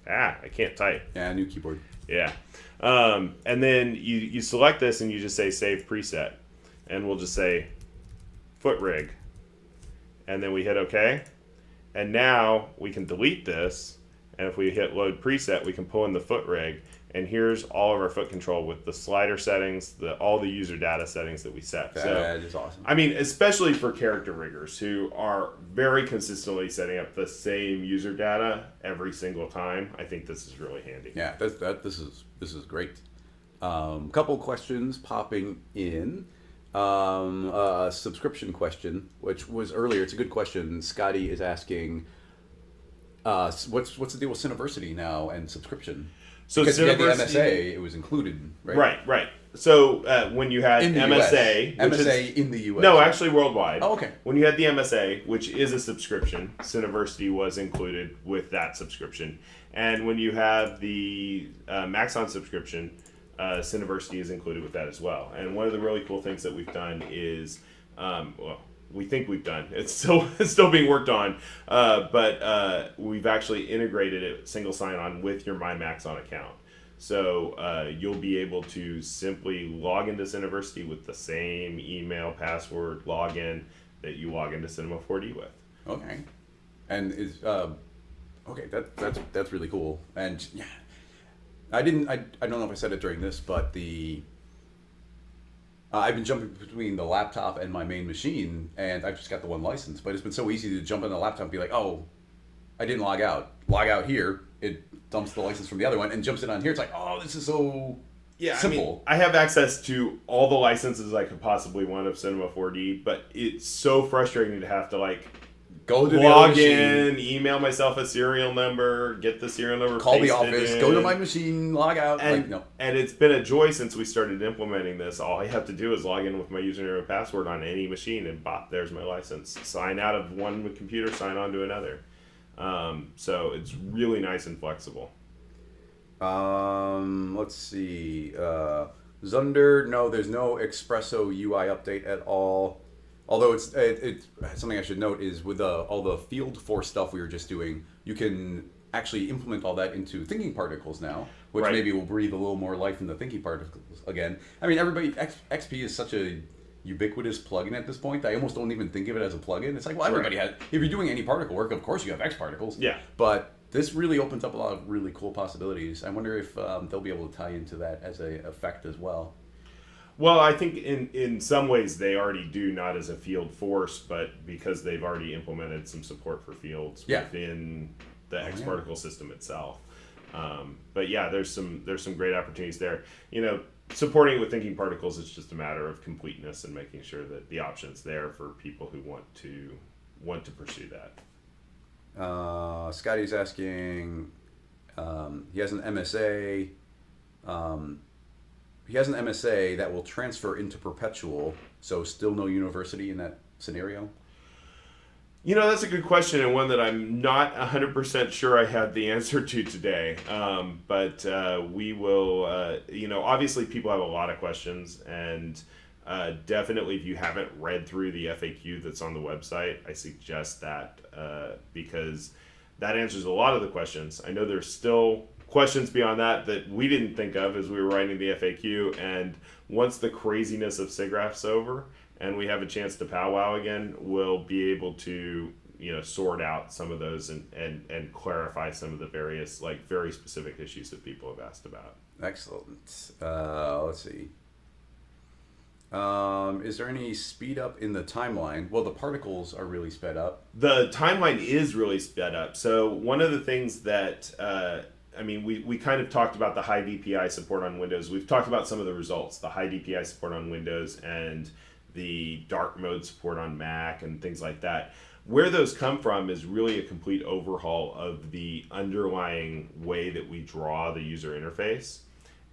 I can't type. Yeah, new keyboard. Yeah. And then you select this and you just say save preset. And we'll just say foot rig. And then we hit OK. And now we can delete this. And if we hit load preset, we can pull in the foot rig. And here's all of our foot control with the slider settings, all the user data settings that we set. That is awesome. I mean, especially for character riggers who are very consistently setting up the same user data every single time, I think this is really handy. Yeah, this is great. Couple questions popping in. A subscription question, which was earlier. It's a good question. Scotty is asking, what's the deal with Cineversity now and subscription? So because if you had the MSA, it was included, right? Right. So when you had MSA... MSA in the US. No, actually worldwide. Oh, okay. When you had the MSA, which is a subscription, Cineversity was included with that subscription. And when you have the Maxon subscription, Cineversity is included with that as well. And one of the really cool things that we've done is... we think we've done. It's still being worked on, but we've actually integrated it single sign-on with your My Maxon account. So you'll be able to simply log into Cineversity with the same email, password, login that you log into Cinema 4D with. Okay. And is okay, that's really cool. And yeah, I don't know if I said it during this, but I've been jumping between the laptop and my main machine, and I've just got the one license. But it's been so easy to jump on the laptop and be like, oh, I didn't log out. Log out here. It dumps the license from the other one and jumps it on here. It's like, oh, this is so simple. I have access to all the licenses I could possibly want of Cinema 4D, but it's so frustrating to have to like go to log the in, email myself a serial number, get the serial number, call the office, go to my machine, log out. And, like, no. And it's been a joy since we started implementing this. All I have to do is log in with my username and password on any machine, and bop, there's my license. Sign out of one computer, sign on to another. So it's really nice and flexible. Let's see. Zunder, no, there's no Espresso UI update at all. Although it's something I should note is with all the field force stuff we were just doing, you can actually implement all that into thinking particles now, which maybe will breathe a little more life into thinking particles again. I mean, XP is such a ubiquitous plugin at this point. I almost don't even think of it as a plugin. It's like, well, everybody has. If you're doing any particle work, of course you have X particles. Yeah. But this really opens up a lot of really cool possibilities. I wonder if they'll be able to tie into that as a effect as well. Well, I think in some ways they already do, not as a field force, but because they've already implemented some support for fields within the X particle system itself. But yeah, there's some great opportunities there. You know, supporting it with thinking particles, it's just a matter of completeness and making sure that the option's there for people who want to pursue that. Scotty's asking, he has an MSA. He has an MSA that will transfer into perpetual, so still no university in that scenario? You know, that's a good question, and one that I'm not 100% sure I have the answer to today. But we will, obviously people have a lot of questions, and definitely if you haven't read through the FAQ that's on the website, I suggest that because that answers a lot of the questions. I know there's still questions beyond that we didn't think of as we were writing the FAQ, and once the craziness of SIGGRAPH's over and we have a chance to powwow again, we'll be able to sort out some of those and clarify some of the various very specific issues that people have asked about. Excellent. Let's see. Is there any speed up in the timeline? Well, the particles are really sped up. The timeline is really sped up. So one of the things that we kind of talked about the high DPI support on Windows. We've talked about some of the results, the high DPI support on Windows and the dark mode support on Mac and things like that. Where those come from is really a complete overhaul of the underlying way that we draw the user interface.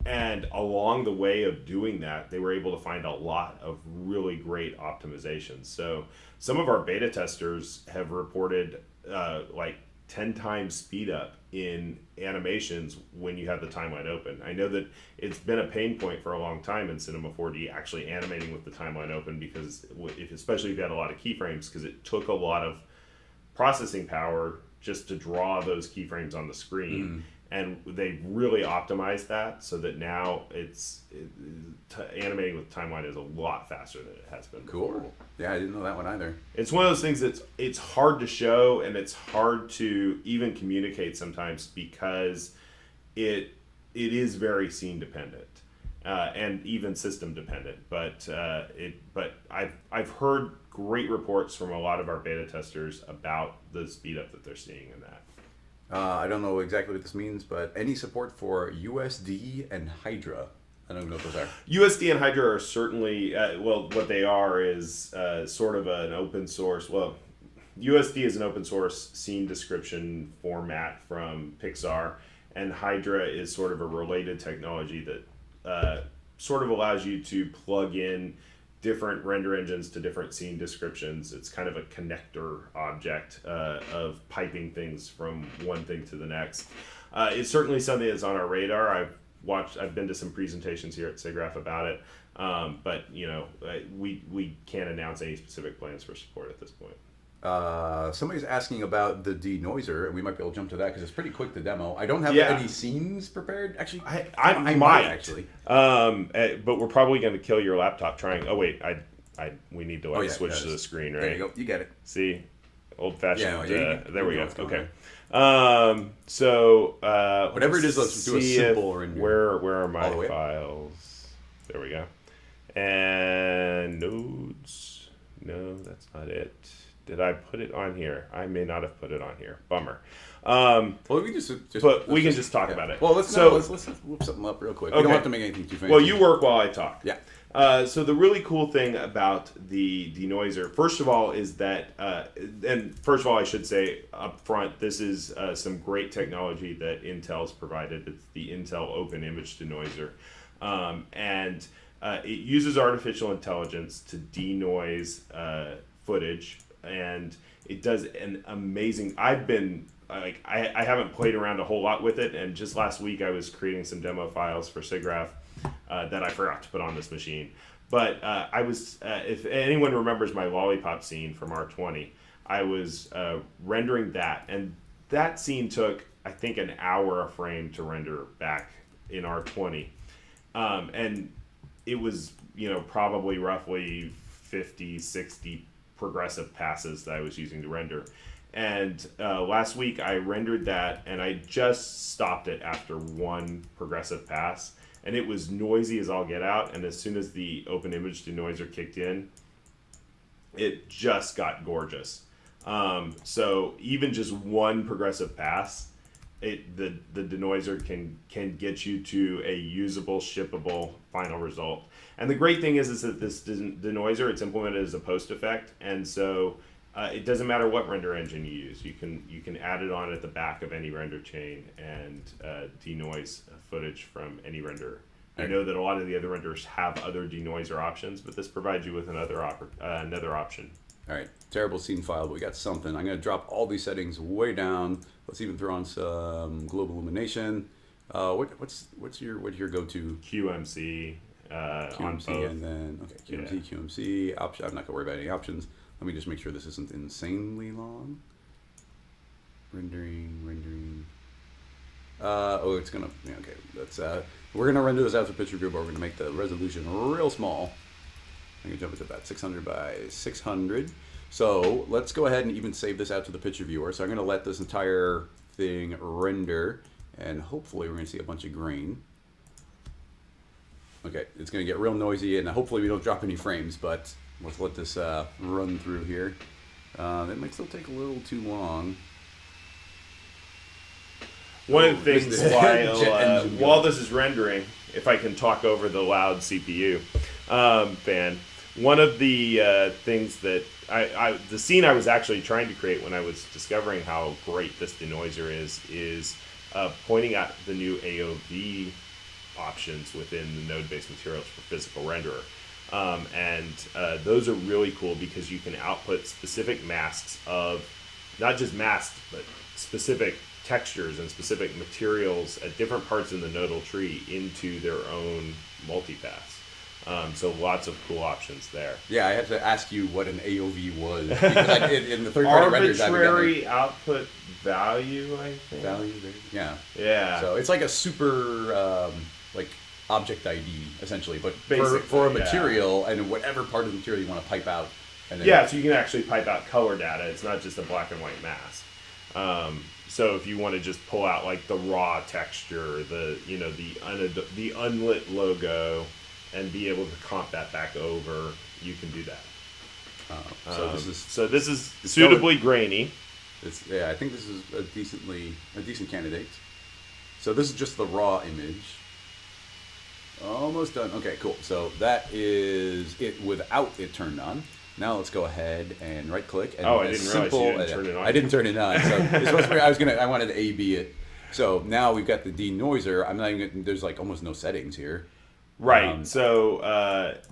And along the way of doing that, they were able to find a lot of really great optimizations. So some of our beta testers have reported 10 times speed up in animations when you have the timeline open. I know that it's been a pain point for a long time in Cinema 4D actually animating with the timeline open, because especially if you had a lot of keyframes, because it took a lot of processing power just to draw those keyframes on the screen. And they really optimized that so that now animating with timeline is a lot faster than it has been before. Cool. Yeah, I didn't know that one either. It's one of those things that's it's hard to show, and it's hard to even communicate sometimes because it is very scene dependent and even system dependent. But I've heard great reports from a lot of our beta testers about the speed up that they're seeing in that. I don't know exactly what this means, but any support for USD and Hydra? I don't even know what those are. USD and Hydra are certainly, what they are is sort of an open source. Well, USD is an open source scene description format from Pixar, and Hydra is sort of a related technology that sort of allows you to plug in different render engines to different scene descriptions. It's kind of a connector object of piping things from one thing to the next. It's certainly something that's on our radar. I've been to some presentations here at SIGGRAPH about it, but we can't announce any specific plans for support at this point. Somebody's asking about the denoiser, and we might be able to jump to that because it's pretty quick to demo. I don't have Yeah. any scenes prepared. Actually, I might actually. But we're probably going to kill your laptop trying. Oh wait, we need to switch to the screen, right? There you go. You get it. See, old fashioned. There we go. Okay. Whatever it is, let's do a simple render. Where are my files? There we go. And nodes. No, that's not it. Did I put it on here? I may not have put it on here. Bummer. Well, we we can just talk about it. Well, let's whip something up real quick. Okay. We don't have to make anything too fancy. Well, you work while I talk. Yeah. So the really cool thing about the denoiser, first of all, is that, and first of all, I should say up front, this is some great technology that Intel's provided. It's the Intel Open Image Denoiser, and it uses artificial intelligence to denoise footage, and it does an amazing. I've been like I haven't played around a whole lot with it, and just last week I was creating some demo files for SIGGRAPH. That I forgot to put on this machine. But I was, if anyone remembers my lollipop scene from R20, I was rendering that. And that scene took, I think, an hour a frame to render back in R20. And it was, probably roughly 50, 60 progressive passes that I was using to render. And last week I rendered that, and I just stopped it after one progressive pass. And it was noisy as all get out, and as soon as the open image denoiser kicked in, it just got gorgeous. So even just one progressive pass, the denoiser can get you to a usable, shippable final result. And the great thing is that this denoiser, it's implemented as a post effect, and so it doesn't matter what render engine you use. You can add it on at the back of any render chain and denoise footage from any renderer. I know that a lot of the other renderers have other denoiser options, but this provides you with another option. All right, terrible scene file, but we got something. I'm going to drop all these settings way down. Let's even throw on some global illumination. What's your go-to? QMC. QMC on both. And then QMC option. I'm not going to worry about any options. Let me just make sure this isn't insanely long. Rendering. It's gonna. Yeah, okay. That's. We're gonna render this out to picture group, but we're gonna make the resolution real small. I'm gonna jump into about 600 by 600. So let's go ahead and even save this out to the picture viewer. So I'm gonna let this entire thing render, and hopefully we're gonna see a bunch of grain. Okay, it's gonna get real noisy, and hopefully we don't drop any frames, but let's let this run through here. That might still take a little too long. One of the things while this is rendering, if I can talk over the loud CPU fan, one of the things that the scene I was actually trying to create when I was discovering how great this denoiser is pointing out the new AOV options within the node-based materials for physical renderer. And those are really cool because you can output specific masks of, not just masks, but specific textures and specific materials at different parts in the nodal tree into their own multipass. So lots of cool options there. Yeah, I had to ask you what an AOV was because in the third-party renders, arbitrary output value, I think. Value, yeah. Yeah. So it's like a super object ID essentially, but Basically, for a material and whatever part of the material you want to pipe out. And then so you can actually pipe out color data. It's not just a black and white mask. So if you want to just pull out like the raw texture, the unlit logo, and be able to comp that back over, you can do that. So this is suitably grainy. I think this is a decent candidate. So this is just the raw image. Almost done. Okay, cool. So that is it without it turned on. Now let's go ahead and right click. And I didn't realize you didn't turn it on. I didn't turn it on. So it's supposed to be, I wanted to A/B it. So now we've got the denoiser. I'm not even. There's like almost no settings here. Right. So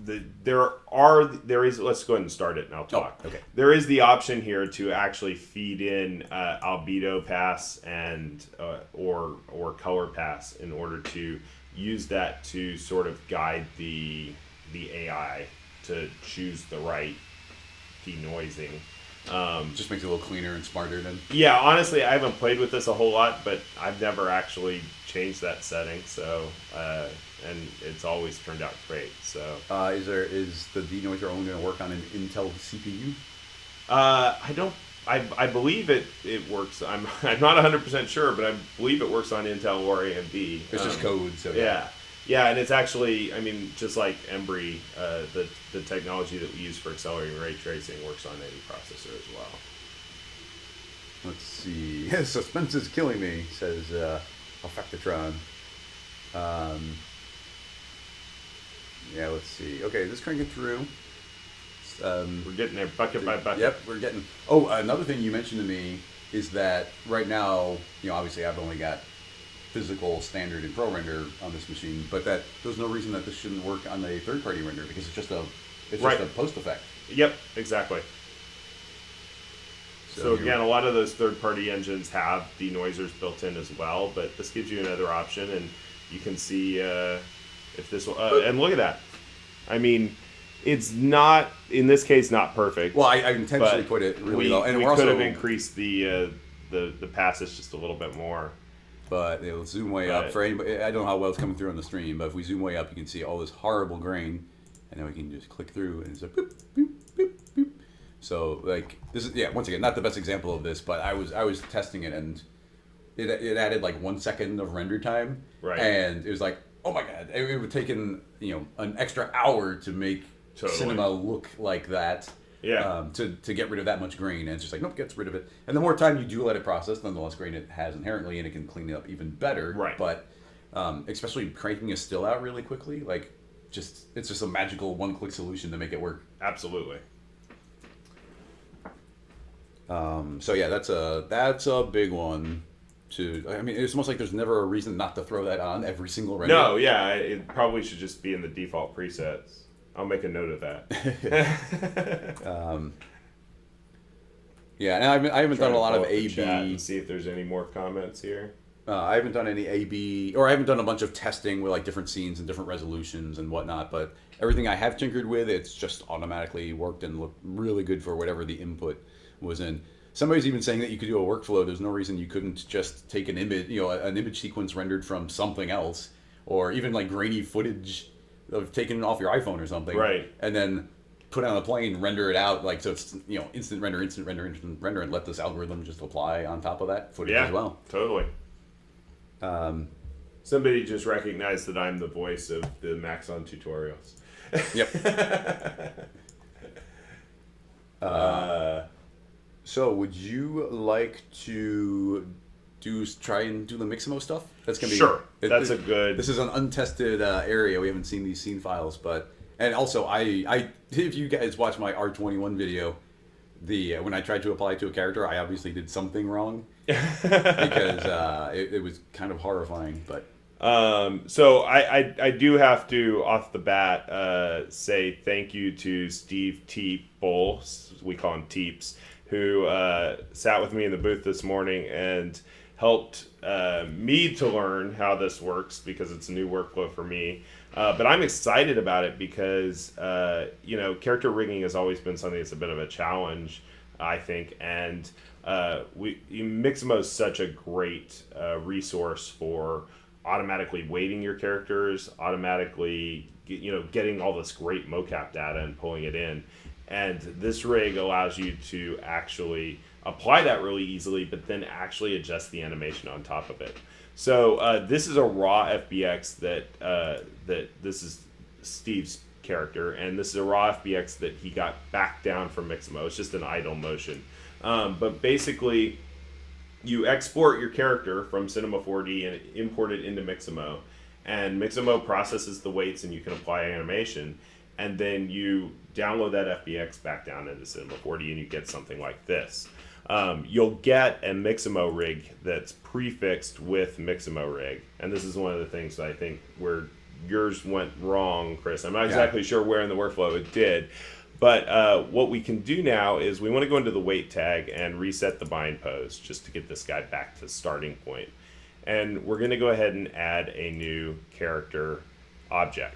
there is. Let's go ahead and start it, and I'll talk. Okay. There is the option here to actually feed in albedo pass and or color pass in order to use that to sort of guide the AI to choose the right denoising. Just makes it a little cleaner and smarter then. Yeah, honestly, I haven't played with this a whole lot, but I've never actually changed that setting. So, and it's always turned out great. So, Is the denoiser only going to work on an Intel CPU? I don't. I believe it works. I'm not 100% sure, but I believe it works on Intel or AMD. It's just code, so yeah, and it's actually, I mean, just like Embry, the technology that we use for accelerating ray tracing works on any processor as well. Let's see. Suspense is killing me, says Effectatron. Yeah, let's see. Okay, just crank it through. We're getting there bucket by bucket. Yep, we're getting. Oh, another thing you mentioned to me is that right now, obviously I've only got physical standard and pro render on this machine, but that there's no reason that this shouldn't work on a third-party render because it's just a post effect. Yep, exactly. So again, a lot of those third-party engines have denoisers built in as well, but this gives you another option, and you can see if this will. And look at that. I mean, it's not in this case not perfect. Well, I intentionally put it really low, and we we're could also have increased the passes just a little bit more. But it'll zoom way up for anybody. I don't know how well it's coming through on the stream, but if we zoom way up, you can see all this horrible grain, and then we can just click through, and it's like boop, boop, boop, boop. So like this is once again not the best example of this, but I was testing it, and it added like 1 second of render time, right? And it was like, oh my god, it would take an extra hour to make cinema look like that. Yeah. To get rid of that much grain, and it's just like, nope, gets rid of it. And the more time you do let it process, then the less grain it has inherently, and it can clean it up even better. Right. But especially cranking a still out really quickly, like it's just a magical one-click solution to make it work. Absolutely. So yeah, that's a big one. I mean, it's almost like there's never a reason not to throw that on every single render. No, yeah, it probably should just be in the default presets. I'll make a note of that. Yeah, and I haven't done a lot of A/B. And see if there's any more comments here. I haven't done any A/B, or I haven't done a bunch of testing with like different scenes and different resolutions and whatnot. But everything I have tinkered with, it's just automatically worked and looked really good for whatever the input was in. Somebody's even saying that you could do a workflow. There's no reason you couldn't just take an image, an image sequence rendered from something else, or even like grainy footage of taken off your iPhone or something, right? And then put it on a plane, render it out, like so it's instant render, and let this algorithm just apply on top of that footage as well. Totally. Somebody just recognized that I'm the voice of the Maxon tutorials. Yep. So would you like to try and do the Mixamo stuff? That's gonna be sure. This is an untested area. We haven't seen these scene files, and also I if you guys watch my R21 video, when I tried to apply to a character, I obviously did something wrong because it was kind of horrifying. But so I do have to off the bat say thank you to Steve Teeple, we call him Teeps, who sat with me in the booth this morning and helped me to learn how this works because it's a new workflow for me. But I'm excited about it because, character rigging has always been something that's a bit of a challenge, I think. And Mixamo is such a great resource for automatically weighting your characters, automatically, getting all this great mocap data and pulling it in. And this rig allows you to actually apply that really easily, but then actually adjust the animation on top of it. So this is a raw FBX that this is Steve's character, and this is a raw FBX that he got back down from Mixamo. It's just an idle motion. But basically, you export your character from Cinema 4D and import it into Mixamo, and Mixamo processes the weights and you can apply animation. And then you download that FBX back down into Cinema 4D and you get something like this. You'll get a Mixamo rig that's prefixed with Mixamo rig. And this is one of the things that I think where yours went wrong, Chris. I'm not exactly sure where in the workflow it did. But what we can do now is we want to go into the weight tag and reset the bind pose just to get this guy back to the starting point. And we're going to go ahead and add a new character object.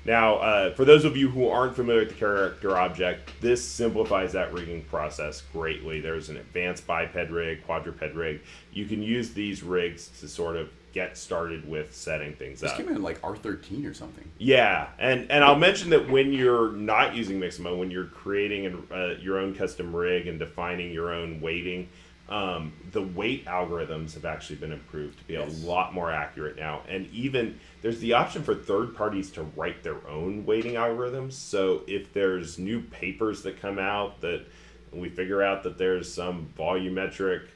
Now, for those of you who aren't familiar with the character object, this simplifies that rigging process greatly. There's an advanced biped rig, quadruped rig. You can use these rigs to sort of get started with setting things This up. came in like R13 or something. Yeah, and I'll mention that when you're not using Mixamo, when you're creating your own custom rig and defining your own weighting, the weight algorithms have actually been improved to be a lot more accurate now. And even there's the option for third parties to write their own weighting algorithms. So if there's new papers that come out that we figure out that there's some volumetric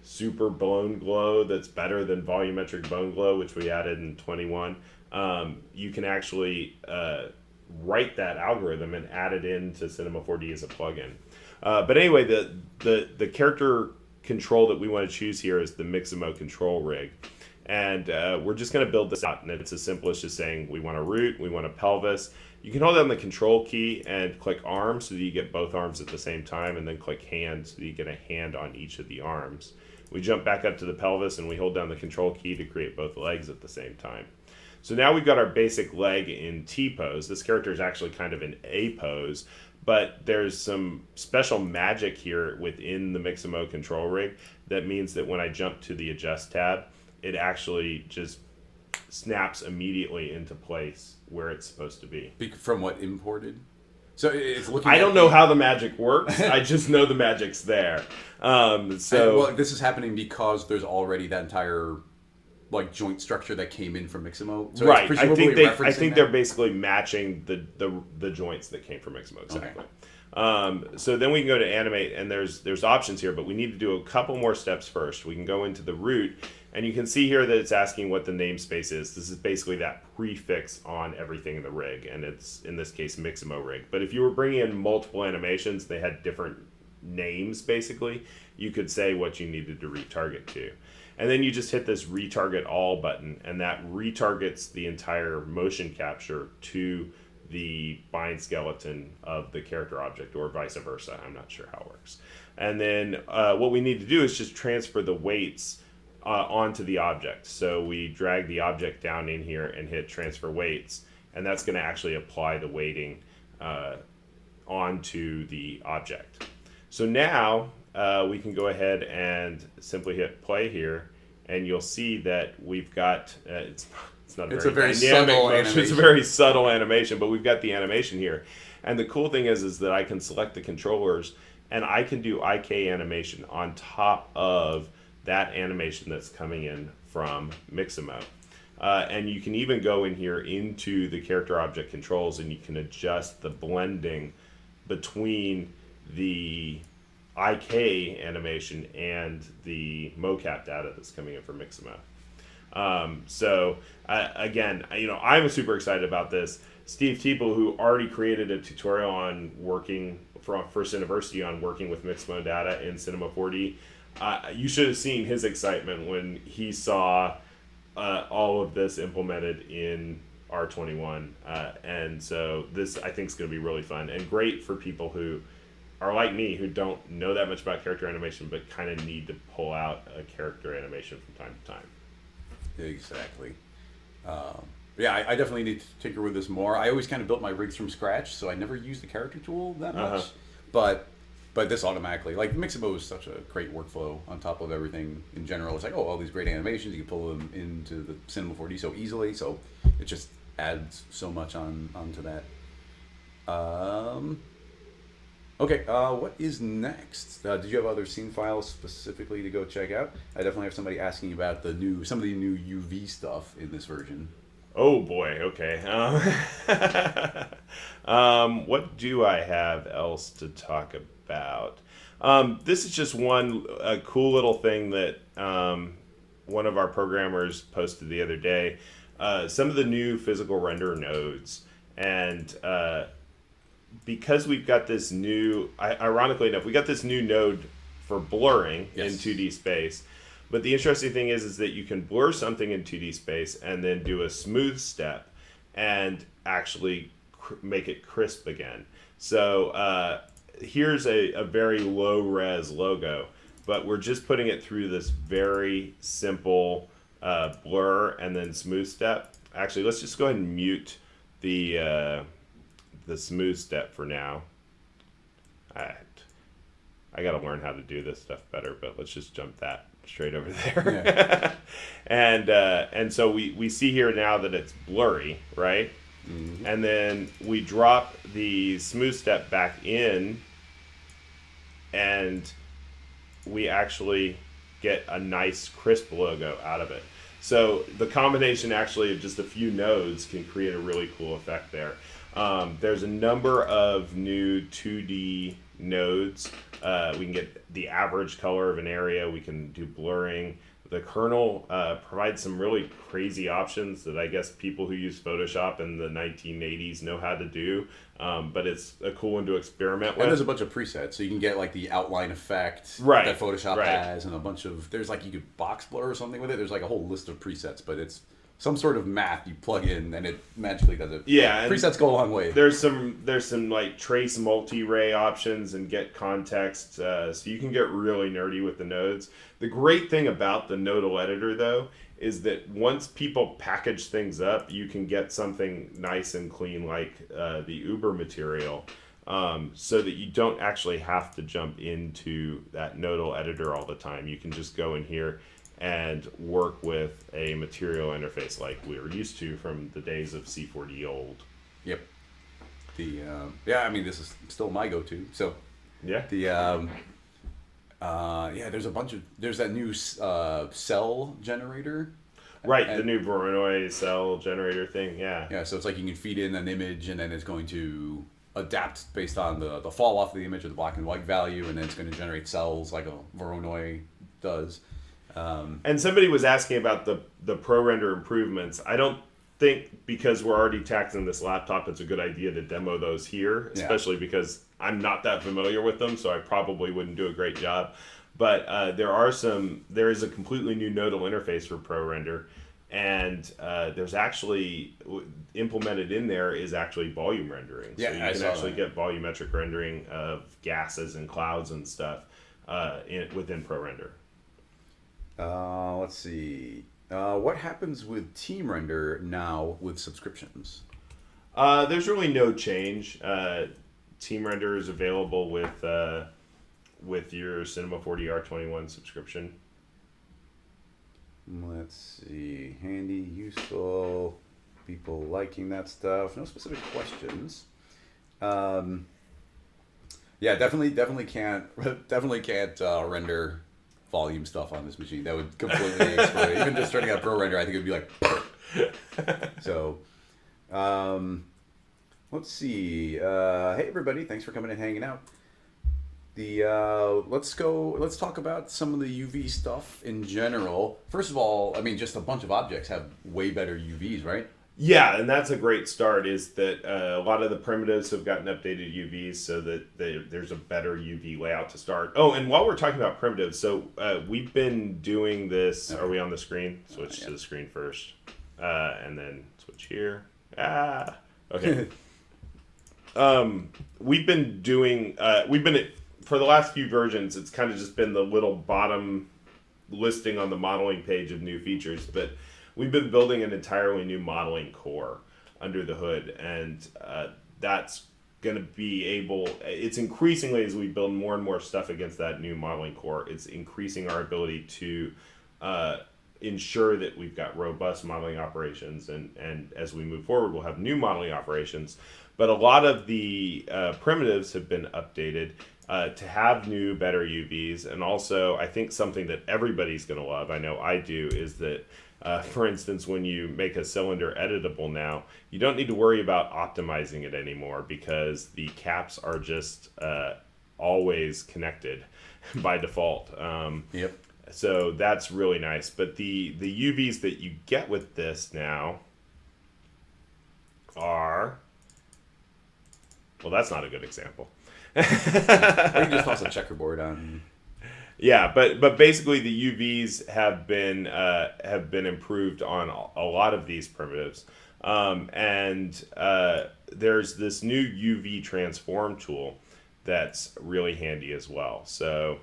super bone glow that's better than volumetric bone glow, which we added in 21, you can actually write that algorithm and add it into Cinema 4D as a plugin. But anyway, the character control that we want to choose here is the Mixamo control rig. And we're just going to build this out, and it's as simple as just saying we want a root, we want a pelvis. You can hold down the control key and click arm so that you get both arms at the same time, and then click hand so that you get a hand on each of the arms. We jump back up to the pelvis and we hold down the control key to create both legs at the same time. So now we've got our basic leg in T pose. This character is actually kind of in A pose, but there's some special magic here within the Mixamo control rig that means that when I jump to the adjust tab, it actually just snaps immediately into place where it's supposed to be. From what imported? So it's looking. I don't know how the magic works. I just know the magic's there. Well, this is happening because there's already that entire like joint structure that came in from Mixamo. So right. It's I presumably think they're basically matching the joints that came from Mixamo. Exactly. Okay. So then we can go to animate, and there's options here, but we need to do a couple more steps first. We can go into the root, and you can see here that it's asking what the namespace is. This is basically that prefix on everything in the rig, and it's, in this case, Mixamo rig. But if you were bringing in multiple animations, they had different names, basically. You could say what you needed to retarget to. And then you just hit this retarget all button, and that retargets the entire motion capture to the bind skeleton of the character object, or vice versa. I'm not sure how it works. And then what we need to do is just transfer the weights onto the object. So we drag the object down in here and hit transfer weights, and that's going to actually apply the weighting onto the object. So now we can go ahead and simply hit play here, and you'll see that we've got it's not a very subtle animation. It's a very subtle animation, but we've got the animation here. And the cool thing is that I can select the controllers, and I can do IK animation on top of that animation that's coming in from Mixamo. And you can even go in here into the character object controls, and you can adjust the blending between the IK animation and the mocap data that's coming in from Mixamo. Again, I'm super excited about this. Steve Teeple, who already created a tutorial on working for First University on working with Mixamo data in Cinema 4D, you should have seen his excitement when he saw all of this implemented in R21. And so this, I think, is going to be really fun and great for people who are like me, who don't know that much about character animation, but kind of need to pull out a character animation from time to time. Exactly. Yeah, I definitely need to tinker with this more. I always kind of built my rigs from scratch, so I never used the character tool that much. But this automatically, like Mixamo is such a great workflow on top of everything in general. It's like, all these great animations, you can pull them into the Cinema 4D so easily, so it just adds so much onto that. Okay, what is next? Did you have other scene files specifically to go check out? I definitely have somebody asking about some of the new UV stuff in this version. Oh boy, okay. What do I have else to talk about? This is just a cool little thing that one of our programmers posted the other day. Some of the new physical render nodes, and because we've got this new, ironically enough, we got this new node for blurring in 2D space. But the interesting thing is that you can blur something in 2D space and then do a smooth step and actually make it crisp again. So here's a very low res logo, but we're just putting it through this very simple blur and then smooth step. Actually, let's just go ahead and mute the smooth step for now. I got to learn how to do this stuff better, but let's just jump that straight over there. Yeah. And so we see here now that it's blurry, right? Mm-hmm. And then we drop the smooth step back in, and we actually get a nice crisp logo out of it. So the combination actually of just a few nodes can create a really cool effect there. There's a number of new 2D nodes. We can get the average color of an area. We can do blurring. The kernel provides some really crazy options that I guess people who use Photoshop in the 1980s know how to do. But it's a cool one to experiment with. And there's a bunch of presets, so you can get like the outline effect that Photoshop has, and a bunch of there's like you could box blur or something with it. There's like a whole list of presets, but it's some sort of math you plug in and it magically does it. Yeah, presets go a long way. There's some like trace multi-ray options and get context, so you can get really nerdy with the nodes. The great thing about the nodal editor though is that once people package things up, you can get something nice and clean like the Uber material, so that you don't actually have to jump into that nodal editor all the time. You can just go in here and work with a material interface like we were used to from the days of C4D old. Yep. I mean, this is still my go-to. So yeah. There's that new cell generator. Right, the new Voronoi cell generator thing. Yeah. Yeah. So it's like you can feed in an image and then it's going to adapt based on the fall off of the image or the black and white value, and then it's going to generate cells like a Voronoi does. And somebody was asking about the pro render improvements. I don't think because we're already taxing this laptop, it's a good idea to demo those here, especially because I'm not that familiar with them, so I probably wouldn't do a great job. But there is a completely new nodal interface for pro render, and there's actually implemented in there is actually volume rendering. Yeah, so you can actually get volumetric rendering of gases and clouds and stuff within pro render. Let's see. What happens with Team Render now with subscriptions? There's really no change. Team Render is available with your Cinema 4D R21 subscription. Let's see. Handy, useful, people liking that stuff. No specific questions. Definitely can't render volume stuff on this machine. That would completely explode. Even just starting out Pro Render, I think it would be like so let's see. Hey everybody, thanks for coming and hanging out. Let's talk about some of the UV stuff in general. First of all, I mean, just a bunch of objects have way better UVs, right? Yeah, and that's a great start, is that a lot of the primitives have gotten updated UVs so that there's a better UV layout to start. Oh, and while we're talking about primitives, so we've been doing this. Okay. Are we on the screen? Switch to the screen first. And then switch here. Okay. We've been for the last few versions, it's kind of just been the little bottom listing on the modeling page of new features, but we've been building an entirely new modeling core under the hood, and that's going to be it's increasingly, as we build more and more stuff against that new modeling core, it's increasing our ability to ensure that we've got robust modeling operations, and as we move forward, we'll have new modeling operations. But a lot of the primitives have been updated to have new, better UVs, and also I think something that everybody's going to love, I know I do, is that for instance, when you make a cylinder editable now, you don't need to worry about optimizing it anymore because the caps are just always connected by default. Yep. So that's really nice. But the UVs that you get with this now are... Well, that's not a good example. Or you can just toss a checkerboard on... Yeah, but basically the UVs have been improved on a lot of these primitives, and there's this new UV transform tool that's really handy as well. So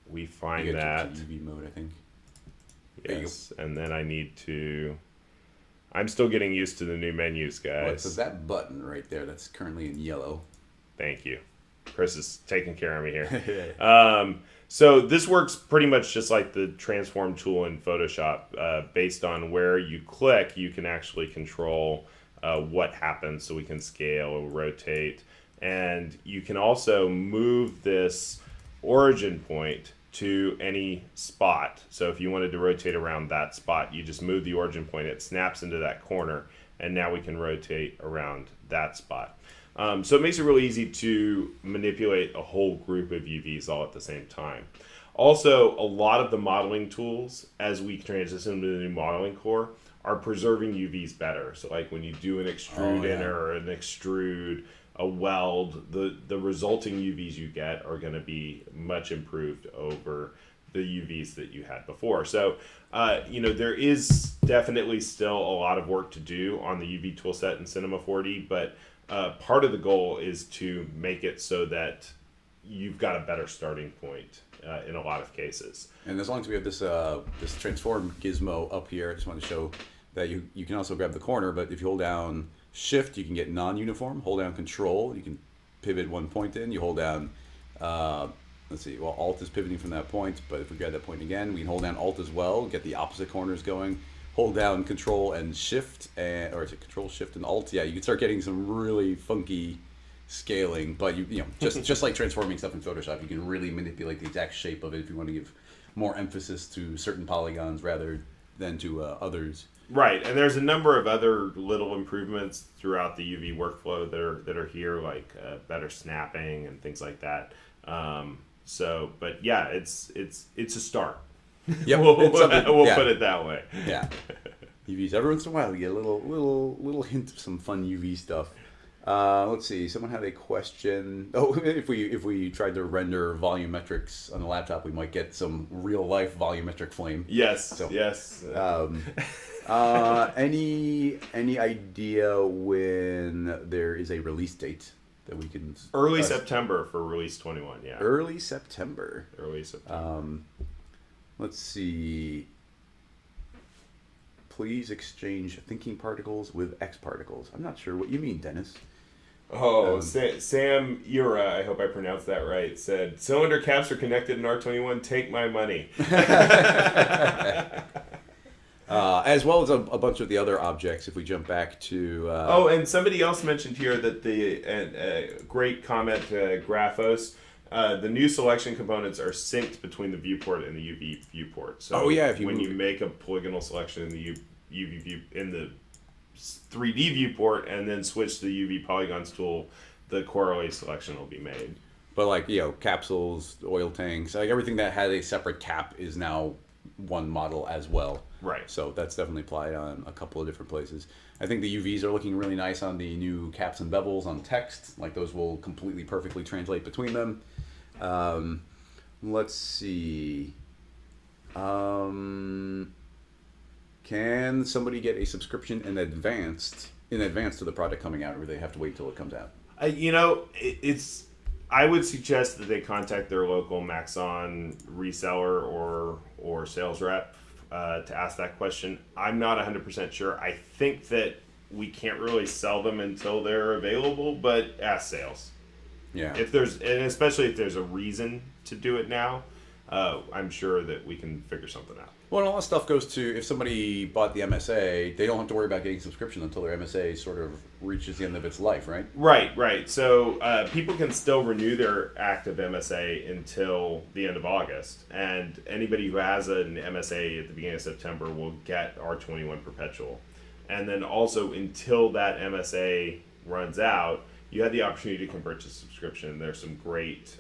we find that UV mode, I think. Yes, and then I need to. I'm still getting used to the new menus, guys. Right, so that button right there that's currently in yellow. Thank you. Chris is taking care of me here. So this works pretty much just like the transform tool in Photoshop. Based on where you click, you can actually control what happens, so we can scale or rotate. And you can also move this origin point to any spot. So if you wanted to rotate around that spot, you just move the origin point, it snaps into that corner, and now we can rotate around that spot. So it makes it really easy to manipulate a whole group of UVs all at the same time. Also, a lot of the modeling tools, as we transition to the new modeling core, are preserving UVs better. So like when you do an extrude inner or an extrude, a weld, the resulting UVs you get are going to be much improved over the UVs that you had before. So, there is definitely still a lot of work to do on the UV toolset in Cinema 4D, but part of the goal is to make it so that you've got a better starting point in a lot of cases. And as long as we have this this transform gizmo up here, I just want to show that you can also grab the corner, but if you hold down Shift, you can get non-uniform. Hold down Control, you can pivot one point in. You hold down, let's see, well, Alt is pivoting from that point, but if we grab that point again, we can hold down Alt as well, get the opposite corners going. Hold down Control and Shift, or is it Control, Shift, and Alt? Yeah, you can start getting some really funky scaling, but just like transforming stuff in Photoshop, you can really manipulate the exact shape of it if you want to give more emphasis to certain polygons rather than to others. Right, and there's a number of other little improvements throughout the UV workflow that are here, like better snapping and things like that. But yeah, it's a start. Yep, we'll put it that way. Yeah, UVs. Every once in a while, we get a little hint of some fun UV stuff. Let's see. Someone had a question. Oh, if we tried to render volumetrics on the laptop, we might get some real life volumetric flame. Yes. So, yes. Any idea when there is a release date that we can? Early September for release 21. Yeah. Early September. Let's see. Please exchange thinking particles with X particles. I'm not sure what you mean, Dennis. Oh, Sam Ura, I hope I pronounced that right, said, cylinder caps are connected in R21, take my money. As well as a bunch of the other objects, if we jump back to... and somebody else mentioned here that great comment, Graphos, the new selection components are synced between the viewport and the UV viewport. So when you make a polygonal selection in the UV view, in the 3D viewport and then switch to the UV polygons tool, the correlate selection will be made. But capsules, oil tanks, everything that had a separate cap is now one model as well. Right. So that's definitely applied on a couple of different places. I think the UVs are looking really nice on the new caps and bevels on text. Those will completely perfectly translate between them. Let's see. Can somebody get a subscription in advance to the product coming out, or do they have to wait till it comes out? I would suggest that they contact their local Maxon reseller or sales rep to ask that question. I'm not 100% sure. I think that we can't really sell them until they're available, but ask sales. Yeah. Especially if there's a reason to do it now, I'm sure that we can figure something out. Well, and all that stuff goes to, if somebody bought the MSA, they don't have to worry about getting subscription until their MSA sort of reaches the end of its life, right? Right. So people can still renew their active MSA until the end of August. And anybody who has an MSA at the beginning of September will get R21 Perpetual. And then also until that MSA runs out, you have the opportunity to convert to subscription. There's some great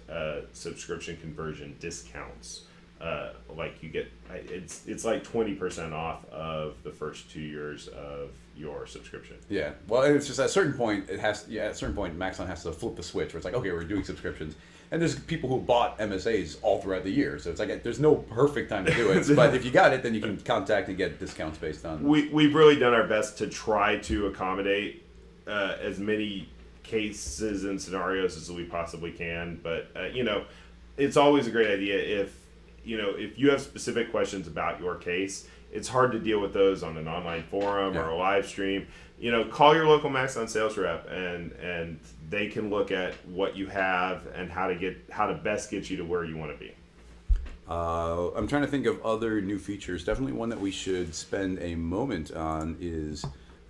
subscription conversion discounts. You get, it's like 20% off of the first 2 years of your subscription. Yeah. Well, it's just at a certain point, Maxon has to flip the switch where it's okay, we're doing subscriptions. And there's people who bought MSAs all throughout the year. So it's there's no perfect time to do it. But if you got it, then you can contact and get discounts based on... We've really done our best to try to accommodate as many cases and scenarios as we possibly can. But, it's always a great idea if you have specific questions about your case, it's hard to deal with those on an online forum or a live stream. Call your local Maxon sales rep, and they can look at what you have and how to best get you to where you want to be. I'm trying to think of other new features. Definitely one that we should spend a moment on is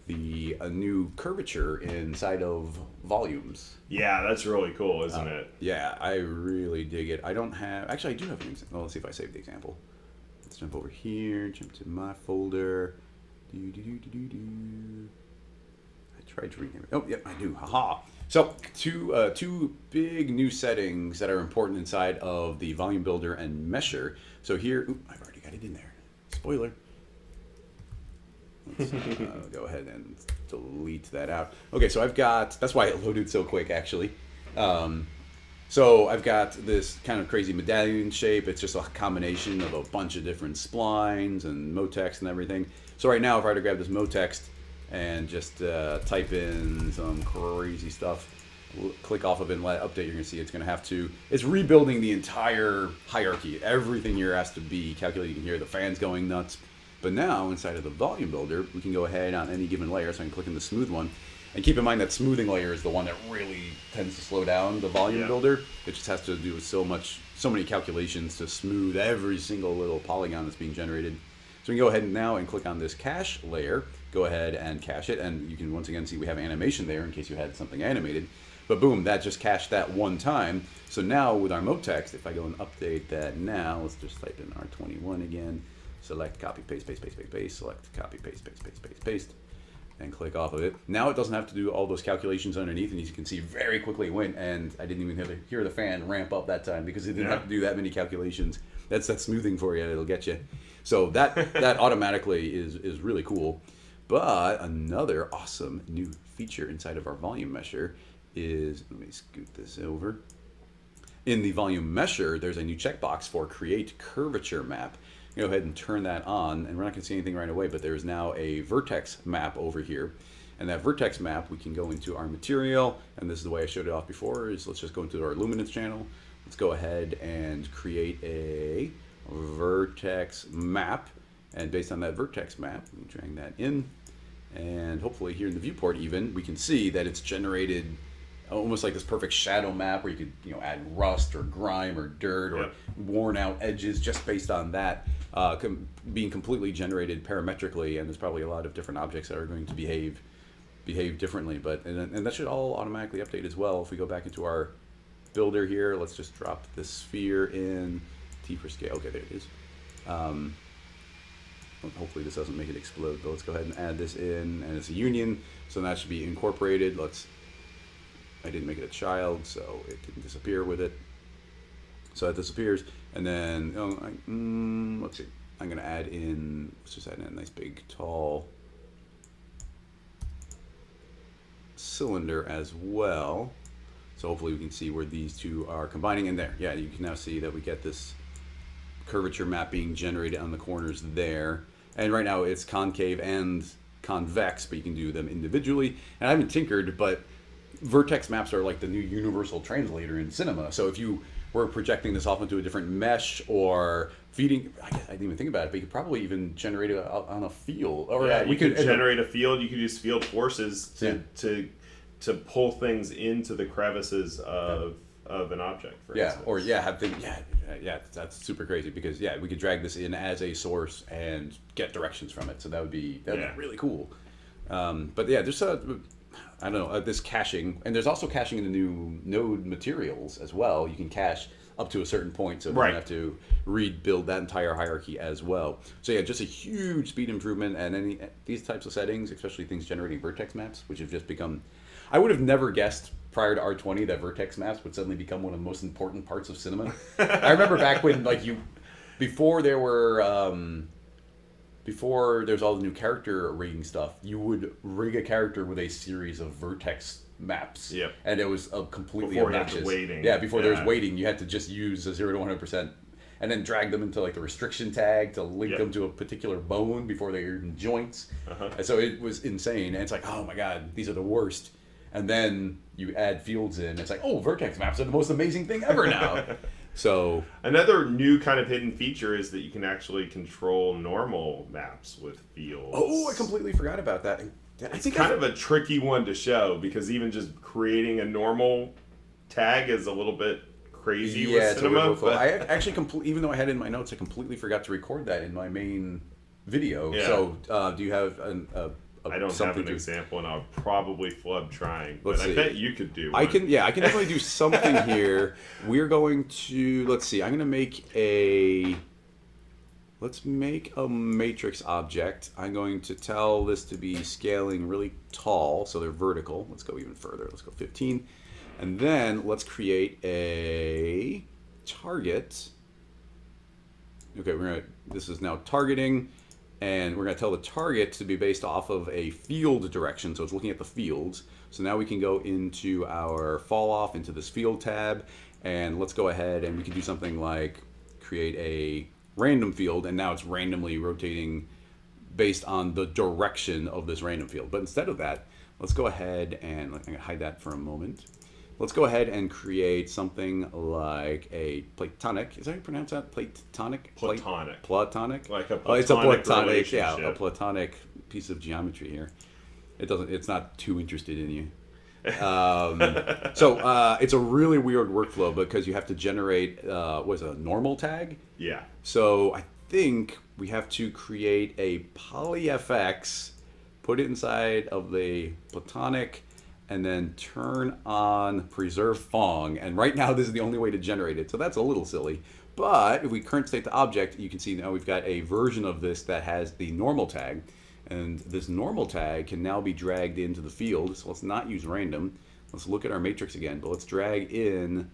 a new curvature inside of volumes. Yeah, that's really cool, isn't it? Yeah, I really dig it. I do have an example. Well, let's see if I saved the example. Let's jump over here, jump to my folder. I tried to rename it. Oh, yep, I do. Haha. So, two big new settings that are important inside of the volume builder and mesher. So here, I've already got it in there. Spoiler. Let's go ahead and delete that out. Okay, so that's why it loaded so quick, actually. So I've got this kind of crazy medallion shape. It's just a combination of a bunch of different splines and motext and everything. So right now, if I were to grab this motext and just type in some crazy stuff, click off of it and let it update, you're going to see it's rebuilding the entire hierarchy. Everything here has to be calculated. You can hear the fans going nuts. But now, inside of the volume builder, we can go ahead on any given layer. So I can click in the smooth one. And keep in mind that smoothing layer is the one that really tends to slow down the volume builder. It just has to do so many calculations to smooth every single little polygon that's being generated. So we can go ahead now and click on this cache layer, go ahead and cache it, and you can once again see we have animation there in case you had something animated. But boom, that just cached that one time. So now with our motext, if I go and update that now, let's just type in R21 again, select copy, paste, paste, paste, paste, paste, select copy, paste, paste, paste, paste, paste, and click off of it. Now it doesn't have to do all those calculations underneath, and as you can see, very quickly it went, and I didn't even hear the fan ramp up that time because it didn't have to do that many calculations. That's that smoothing for you, it'll get you. So that automatically is really cool. But another awesome new feature inside of our volume mesher is, let me scoot this over. In the volume mesher, there's a new checkbox for create curvature map. Go ahead and turn that on, and we're not going to see anything right away, but there's now a vertex map over here. And that vertex map, we can go into our material, and this is the way I showed it off before, is let's just go into our luminance channel. Let's go ahead and create a vertex map, and based on that vertex map, we can drag that in, and hopefully here in the viewport even, we can see that it's generated almost like this perfect shadow map where you could add rust or grime or dirt or worn out edges just based on that being completely generated parametrically, and there's probably a lot of different objects that are going to behave differently, and that should all automatically update as well. If we go back into our builder here, let's just drop this sphere in, T for scale, okay, there it is. Hopefully this doesn't make it explode, but let's go ahead and add this in, and it's a union, so that should be incorporated. I didn't make it a child, so it didn't disappear with it. So that disappears, and then let's see. I'm gonna add in. Let's just add in a nice big tall cylinder as well. So hopefully we can see where these two are combining in there. Yeah, you can now see that we get this curvature map being generated on the corners there. And right now it's concave and convex, but you can do them individually. And I haven't tinkered, but vertex maps are like the new universal translator in cinema. So if you were projecting this off into a different mesh or feeding, I didn't even think about it, but you could probably even generate it on a field. Or we could generate a field. You could use field forces to pull things into the crevices of an object. For instance. Or have things. That's super crazy because we could drag this in as a source and get directions from it. So that would be really cool. But there's I don't know, this caching, and there's also caching in the new node materials as well. You can cache up to a certain point, so you don't have to rebuild that entire hierarchy as well. So just a huge speed improvement, and these types of settings, especially things generating vertex maps, which have just become, I would have never guessed prior to R20 that vertex maps would suddenly become one of the most important parts of cinema. I remember back when, before there's all the new character rigging stuff, you would rig a character with a series of vertex maps. Yep. And it was completely obnoxious. Before there was weighting, you had to just use a 0 to 100%, and then drag them into the restriction tag to link them to a particular bone before they're in joints. And so it was insane. And it's like, oh my God, these are the worst. And then you add fields in, it's like, oh, vertex maps are the most amazing thing ever now. So another new kind of hidden feature is that you can actually control normal maps with fields. oh, I completely forgot about that. It's kind of a tricky one to show because even just creating a normal tag is a little bit crazy with Cinema. But I actually even though I had it in my notes, I completely forgot to record that in my main video. Yeah. So do you have I don't have an example, and I'll probably flub trying. But Let's I see. bet you could do one. I can definitely do something here. We're going to, let's see, I'm going to make let's make a matrix object. I'm going to tell this to be scaling really tall, so they're vertical. Let's go even further. Let's go 15. And then let's create a target. Okay, this is now targeting. And we're going to tell the target to be based off of a field direction. So it's looking at the fields. So now we can go into our fall off into this field tab. And let's go ahead and we can do something like create a random field. And now it's randomly rotating based on the direction of this random field. But instead of that, let's go ahead and I'm going to hide that for a moment. Let's go ahead and create something like a platonic. Is that how you pronounce that? Platonic? Platonic? Like a it's a platonic, relationship. a platonic piece of geometry here. It's not too interested in you. So it's a really weird workflow because you have to generate, a normal tag? Yeah. So I think we have to create a polyfx, put it inside of the platonic, and then turn on preserve Phong. And right now, this is the only way to generate it. So that's a little silly. But if we current state the object, you can see now we've got a version of this that has the normal tag. And this normal tag can now be dragged into the field. So let's not use random. Let's look at our matrix again. But let's drag in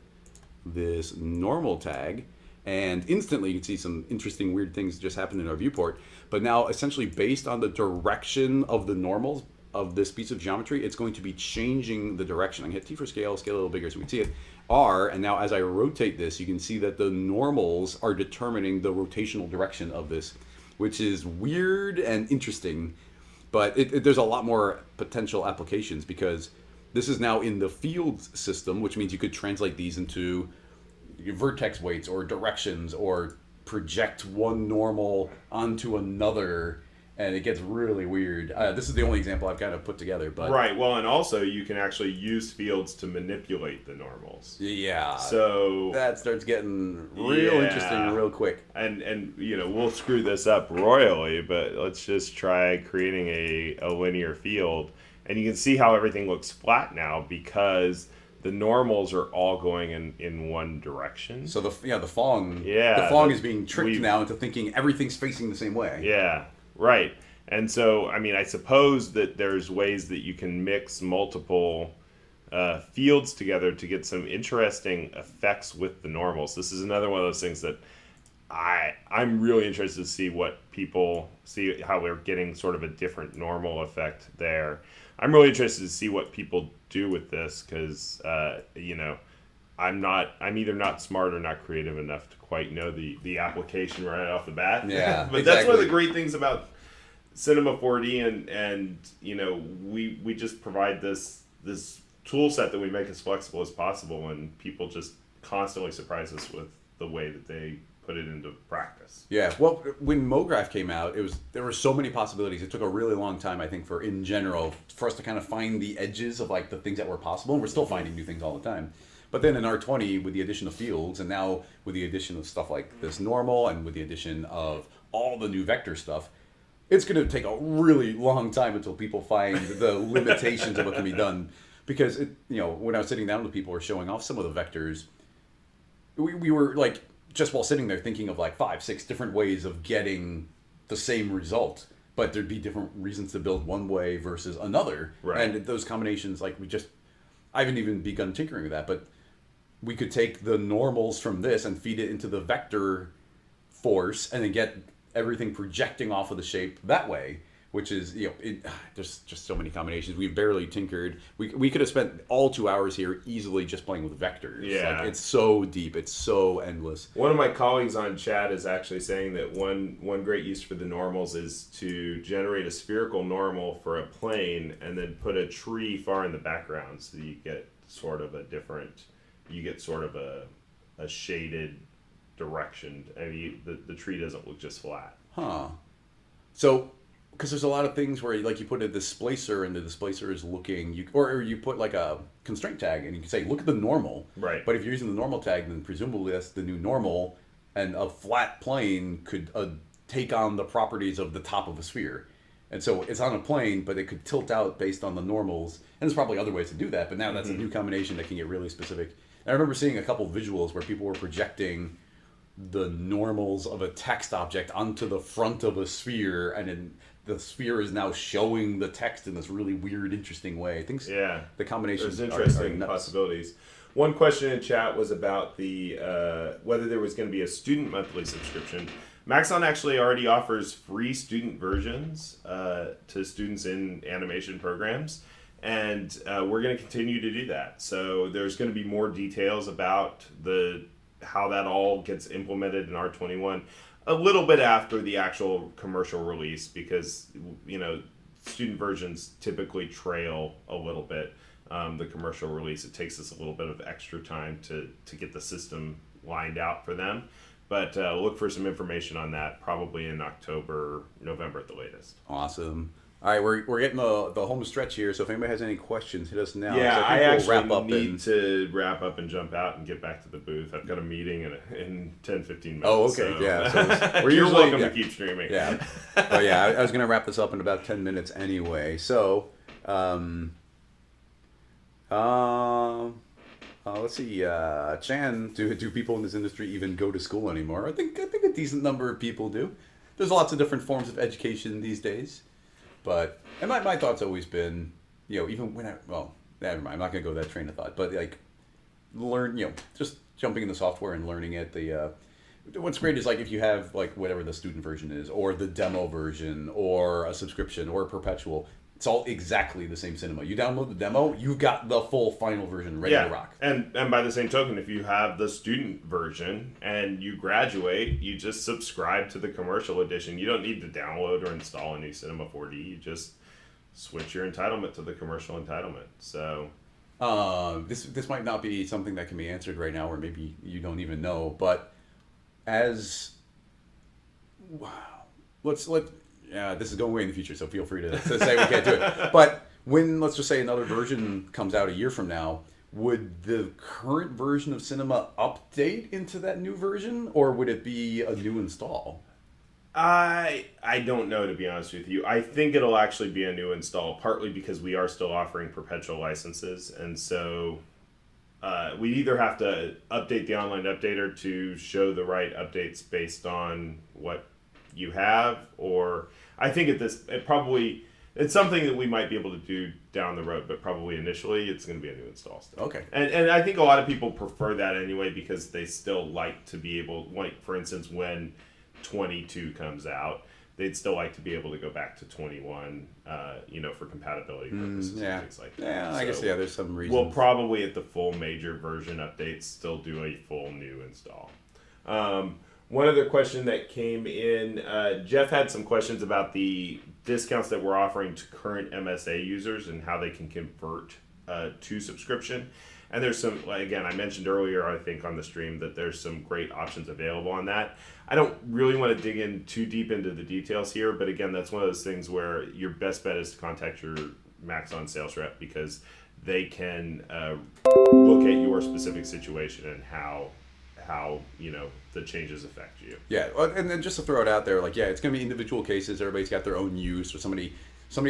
this normal tag. And instantly, you can see some interesting, weird things just happen in our viewport. But now, essentially, based on the direction of the normals, of this piece of geometry, it's going to be changing the direction. I'm going to hit T for scale a little bigger so we can see it. R, and now as I rotate this, you can see that the normals are determining the rotational direction of this, which is weird and interesting, but there's a lot more potential applications because this is now in the field system, which means you could translate these into vertex weights or directions or project one normal onto another. And it gets really weird. This is the only example I've kind of put together, but right. Well, and also you can actually use fields to manipulate the normals. Yeah. So that starts getting real interesting real quick. And we'll screw this up royally, but let's just try creating a linear field, and you can see how everything looks flat now because the normals are all going in one direction. So the Phong is being tricked now into thinking everything's facing the same way. Yeah. Right. And so, I mean, I suppose that there's ways that you can mix multiple fields together to get some interesting effects with the normals. This is another one of those things that I'm really interested to see what people see, how we're getting sort of a different normal effect there. I'm really interested to see what people do with this because, I'm either not smart or not creative enough to quite know the application right off the bat. Yeah, but that's one of the great things about Cinema 4D, and we just provide this tool set that we make as flexible as possible, and people just constantly surprise us with the way that they put it into practice. Yeah, well, when MoGraph came out, there were so many possibilities. It took a really long time, I think, for us to kind of find the edges of like the things that were possible, and we're still finding new things all the time. But then in R20, with the addition of fields, and now with the addition of stuff like this normal, and with the addition of all the new vector stuff, it's going to take a really long time until people find the limitations of what can be done. Because when I was sitting down with people who were showing off some of the vectors, we were like just while sitting there thinking of like 5-6 different ways of getting the same result, but there'd be different reasons to build one way versus another, right. And those combinations, like I haven't even begun tinkering with that, but we could take the normals from this and feed it into the vector force and then get everything projecting off of the shape that way, which is, there's just so many combinations. We've barely tinkered. We could have spent all 2 hours here easily just playing with vectors. Yeah. Like, it's so deep. It's so endless. One of my colleagues on chat is actually saying that one great use for the normals is to generate a spherical normal for a plane and then put a tree far in the background so you get sort of a a shaded direction. I mean, the tree doesn't look just flat. Huh. So, because there's a lot of things where like you put a displacer and the displacer is looking, or you put like a constraint tag and you can say, look at the normal. Right. But if you're using the normal tag, then presumably that's the new normal, and a flat plane could take on the properties of the top of a sphere. And so it's on a plane, but it could tilt out based on the normals. And there's probably other ways to do that, but now that's a new combination that can get really specific. And I remember seeing a couple visuals where people were projecting the normals of a text object onto the front of a sphere, and then the sphere is now showing the text in this really weird, interesting way. I think the combinations there's interesting are nuts. possibilities. One question in chat was about the whether there was going to be a student monthly subscription. Maxon actually already offers free student versions to students in animation programs, and we're going to continue to do that. So there's going to be more details about how that all gets implemented in R21 a little bit after the actual commercial release, because student versions typically trail a little bit the commercial release. It takes us a little bit of extra time to get the system lined out for them. But look for some information on that probably in October, November at the latest. Awesome. All right, we're getting the home stretch here, so if anybody has any questions, hit us now. Yeah, I actually need and to wrap up and jump out and get back to the booth. I've got a meeting in 10, 15 minutes. Oh, okay, so. yeah. So You're usually welcome to keep streaming. Yeah. Oh, yeah, I was going to wrap this up in about 10 minutes anyway. So, let's see. Chan, do people in this industry even go to school anymore? I think a decent number of people do. There's lots of different forms of education these days. But, and my thought's always been, even when never mind, I'm not going to go that train of thought, but like, just jumping into software and learning it. What's great is like if you have like whatever the student version is, or the demo version, or a subscription, or a perpetual, it's all exactly the same cinema. You download the demo, you've got the full final version ready to rock. And by the same token, if you have the student version and you graduate, you just subscribe to the commercial edition. You don't need to download or install a new Cinema 4D. You just switch your entitlement to the commercial entitlement. So this might not be something that can be answered right now, or maybe you don't even know, but this is going way in the future, so feel free to say we can't do it. But when, let's just say, another version comes out a year from now, would the current version of Cinema update into that new version, or would it be a new install? I don't know, to be honest with you. I think it'll actually be a new install, partly because we are still offering perpetual licenses, and so we either have to update the online updater to show the right updates based on what you have, or I think it's something that we might be able to do down the road, but probably initially it's going to be a new install still. Okay. And I think a lot of people prefer that anyway, because they still like to be able, like for instance, when 22 comes out, they'd still like to be able to go back to 21, for compatibility purposes and things like that. Yeah, I guess, there's some reason. We'll probably at the full major version updates still do a full new install. One other question that came in, Jeff had some questions about the discounts that we're offering to current MSA users and how they can convert to subscription. And there's some, again, I mentioned earlier, I think on the stream, that there's some great options available on that. I don't really want to dig in too deep into the details here, but again, that's one of those things where your best bet is to contact your Maxon sales rep, because they can look at your specific situation and how the changes affect you. Yeah, and then just to throw it out there, it's going to be individual cases. Everybody's got their own use, or somebody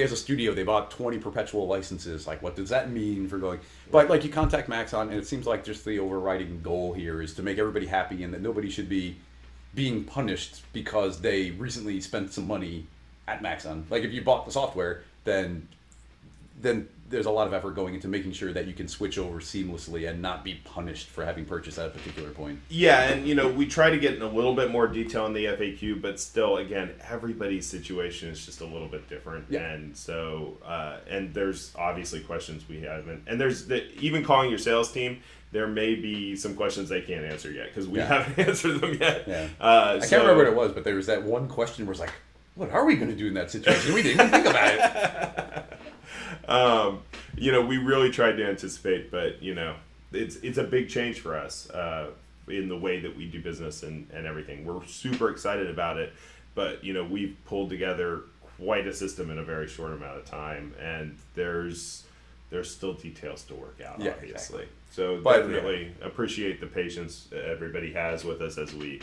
has a studio, they bought 20 perpetual licenses. Like, what does that mean for going? But you contact Maxon, and it seems like just the overriding goal here is to make everybody happy, and that nobody should be being punished because they recently spent some money at Maxon. Like, if you bought the software, then there's a lot of effort going into making sure that you can switch over seamlessly and not be punished for having purchased at a particular point. Yeah, and we try to get in a little bit more detail in the FAQ, but still, again, everybody's situation is just a little bit different. Yeah. And so, and there's obviously questions we haven't, and there's even calling your sales team, there may be some questions they can't answer yet, because we haven't answered them yet. Yeah. I can't remember what it was, but there was that one question where it's like, what are we going to do in that situation? We didn't even think about it. We really tried to anticipate, but it's a big change for us. in the way that we do business and everything. We're super excited about it, but we've pulled together quite a system in a very short amount of time, and there's still details to work out, obviously. Exactly. So definitely appreciate the patience everybody has with us as we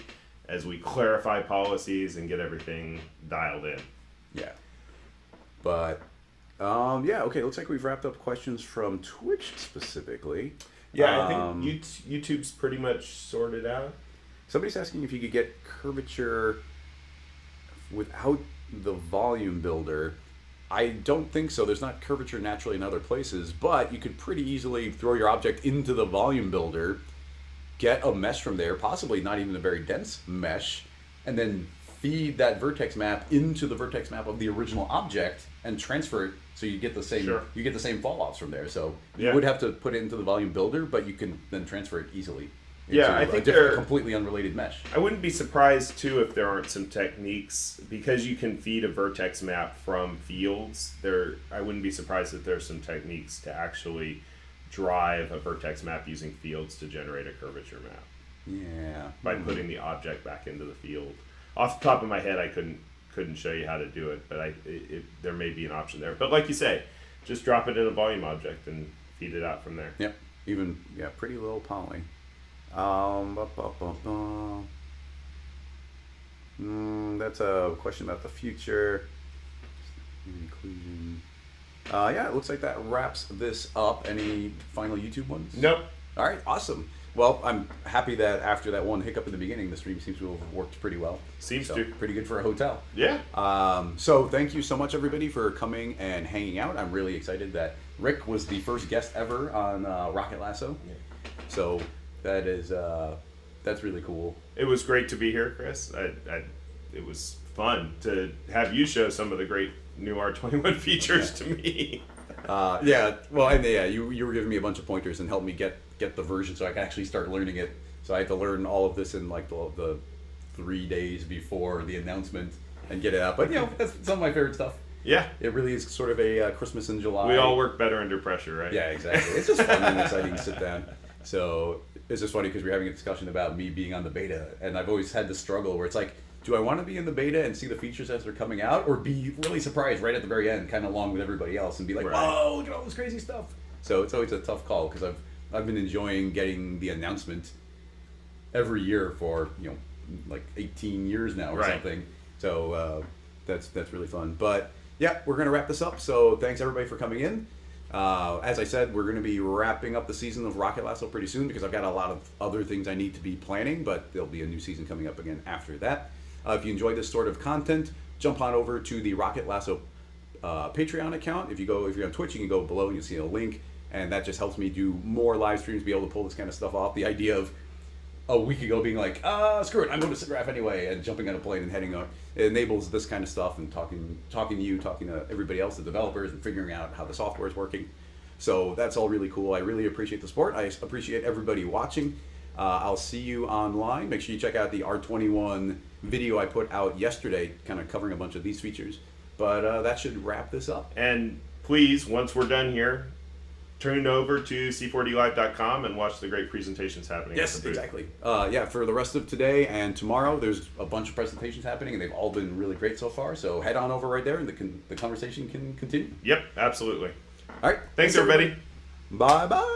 clarify policies and get everything dialed in. Yeah. But okay, looks like we've wrapped up questions from Twitch specifically. Yeah, I think YouTube's pretty much sorted out. Somebody's asking if you could get curvature without the volume builder. I don't think so. There's not curvature naturally in other places, but you could pretty easily throw your object into the volume builder, get a mesh from there, possibly not even a very dense mesh, and then feed that vertex map into the vertex map of the original object and transfer it so you get the same fall offs from there. So you would have to put it into the volume builder, but you can then transfer it easily. Yeah, I think they're completely unrelated mesh. I wouldn't be surprised too if there aren't some techniques, because you can feed a vertex map from fields. I wouldn't be surprised if there's some techniques to actually drive a vertex map using fields to generate a curvature map. Yeah. By putting the object back into the field. Off the top of my head, I couldn't show you how to do it, but there may be an option there. But like you say, just drop it in a volume object and feed it out from there. Yep. Pretty little poly. That's a question about the future. Inclusion. It looks like that wraps this up. Any final YouTube ones? Nope. All right, awesome. Well, I'm happy that after that one hiccup in the beginning, the stream seems to have worked pretty well. Seems to. Pretty good for a hotel. Yeah. So thank you so much, everybody, for coming and hanging out. I'm really excited that Rick was the first guest ever on Rocket Lasso. Yeah. So that's really cool. It was great to be here, Chris. It was fun to have you show some of the great new R21 features to me. You were giving me a bunch of pointers and helped me get the version so I could actually start learning it. So I had to learn all of this in like the 3 days before the announcement and get it out. But that's some of my favorite stuff. Yeah. It really is sort of a Christmas in July. We all work better under pressure, right? Yeah, exactly. It's just fun and exciting to sit down. So it's just funny because we're having a discussion about me being on the beta, and I've always had this struggle where it's like, do I want to be in the beta and see the features as they're coming out, or be really surprised right at the very end, kind of along with everybody else, and be like, whoa, look at all this crazy stuff. So it's always a tough call because I've been enjoying getting the announcement every year for like 18 years now or something. So that's really fun. But yeah, we're gonna wrap this up. So thanks everybody for coming in. As I said, we're going to be wrapping up the season of Rocket Lasso pretty soon because I've got a lot of other things I need to be planning, but there'll be a new season coming up again after that. If you enjoy this sort of content, jump on over to the Rocket Lasso Patreon account. If you're on Twitch, you can go below and you'll see a link, and that just helps me do more live streams, be able to pull this kind of stuff off. The idea of a week ago being like, screw it, I'm going to SIGGRAPH anyway, and jumping on a plane and heading out. It enables this kind of stuff and talking to you, talking to everybody else, the developers, and figuring out how the software is working. So that's all really cool. I really appreciate the support. I appreciate everybody watching. I'll see you online. Make sure you check out the R21 video I put out yesterday, kind of covering a bunch of these features. But that should wrap this up. And please, once we're done here, turn over to c4dlive.com and watch the great presentations happening. Yes, exactly. For the rest of today and tomorrow, there's a bunch of presentations happening, and they've all been really great so far. So head on over right there, and the conversation can continue. Yep, absolutely. All right. Thanks everybody. Bye-bye.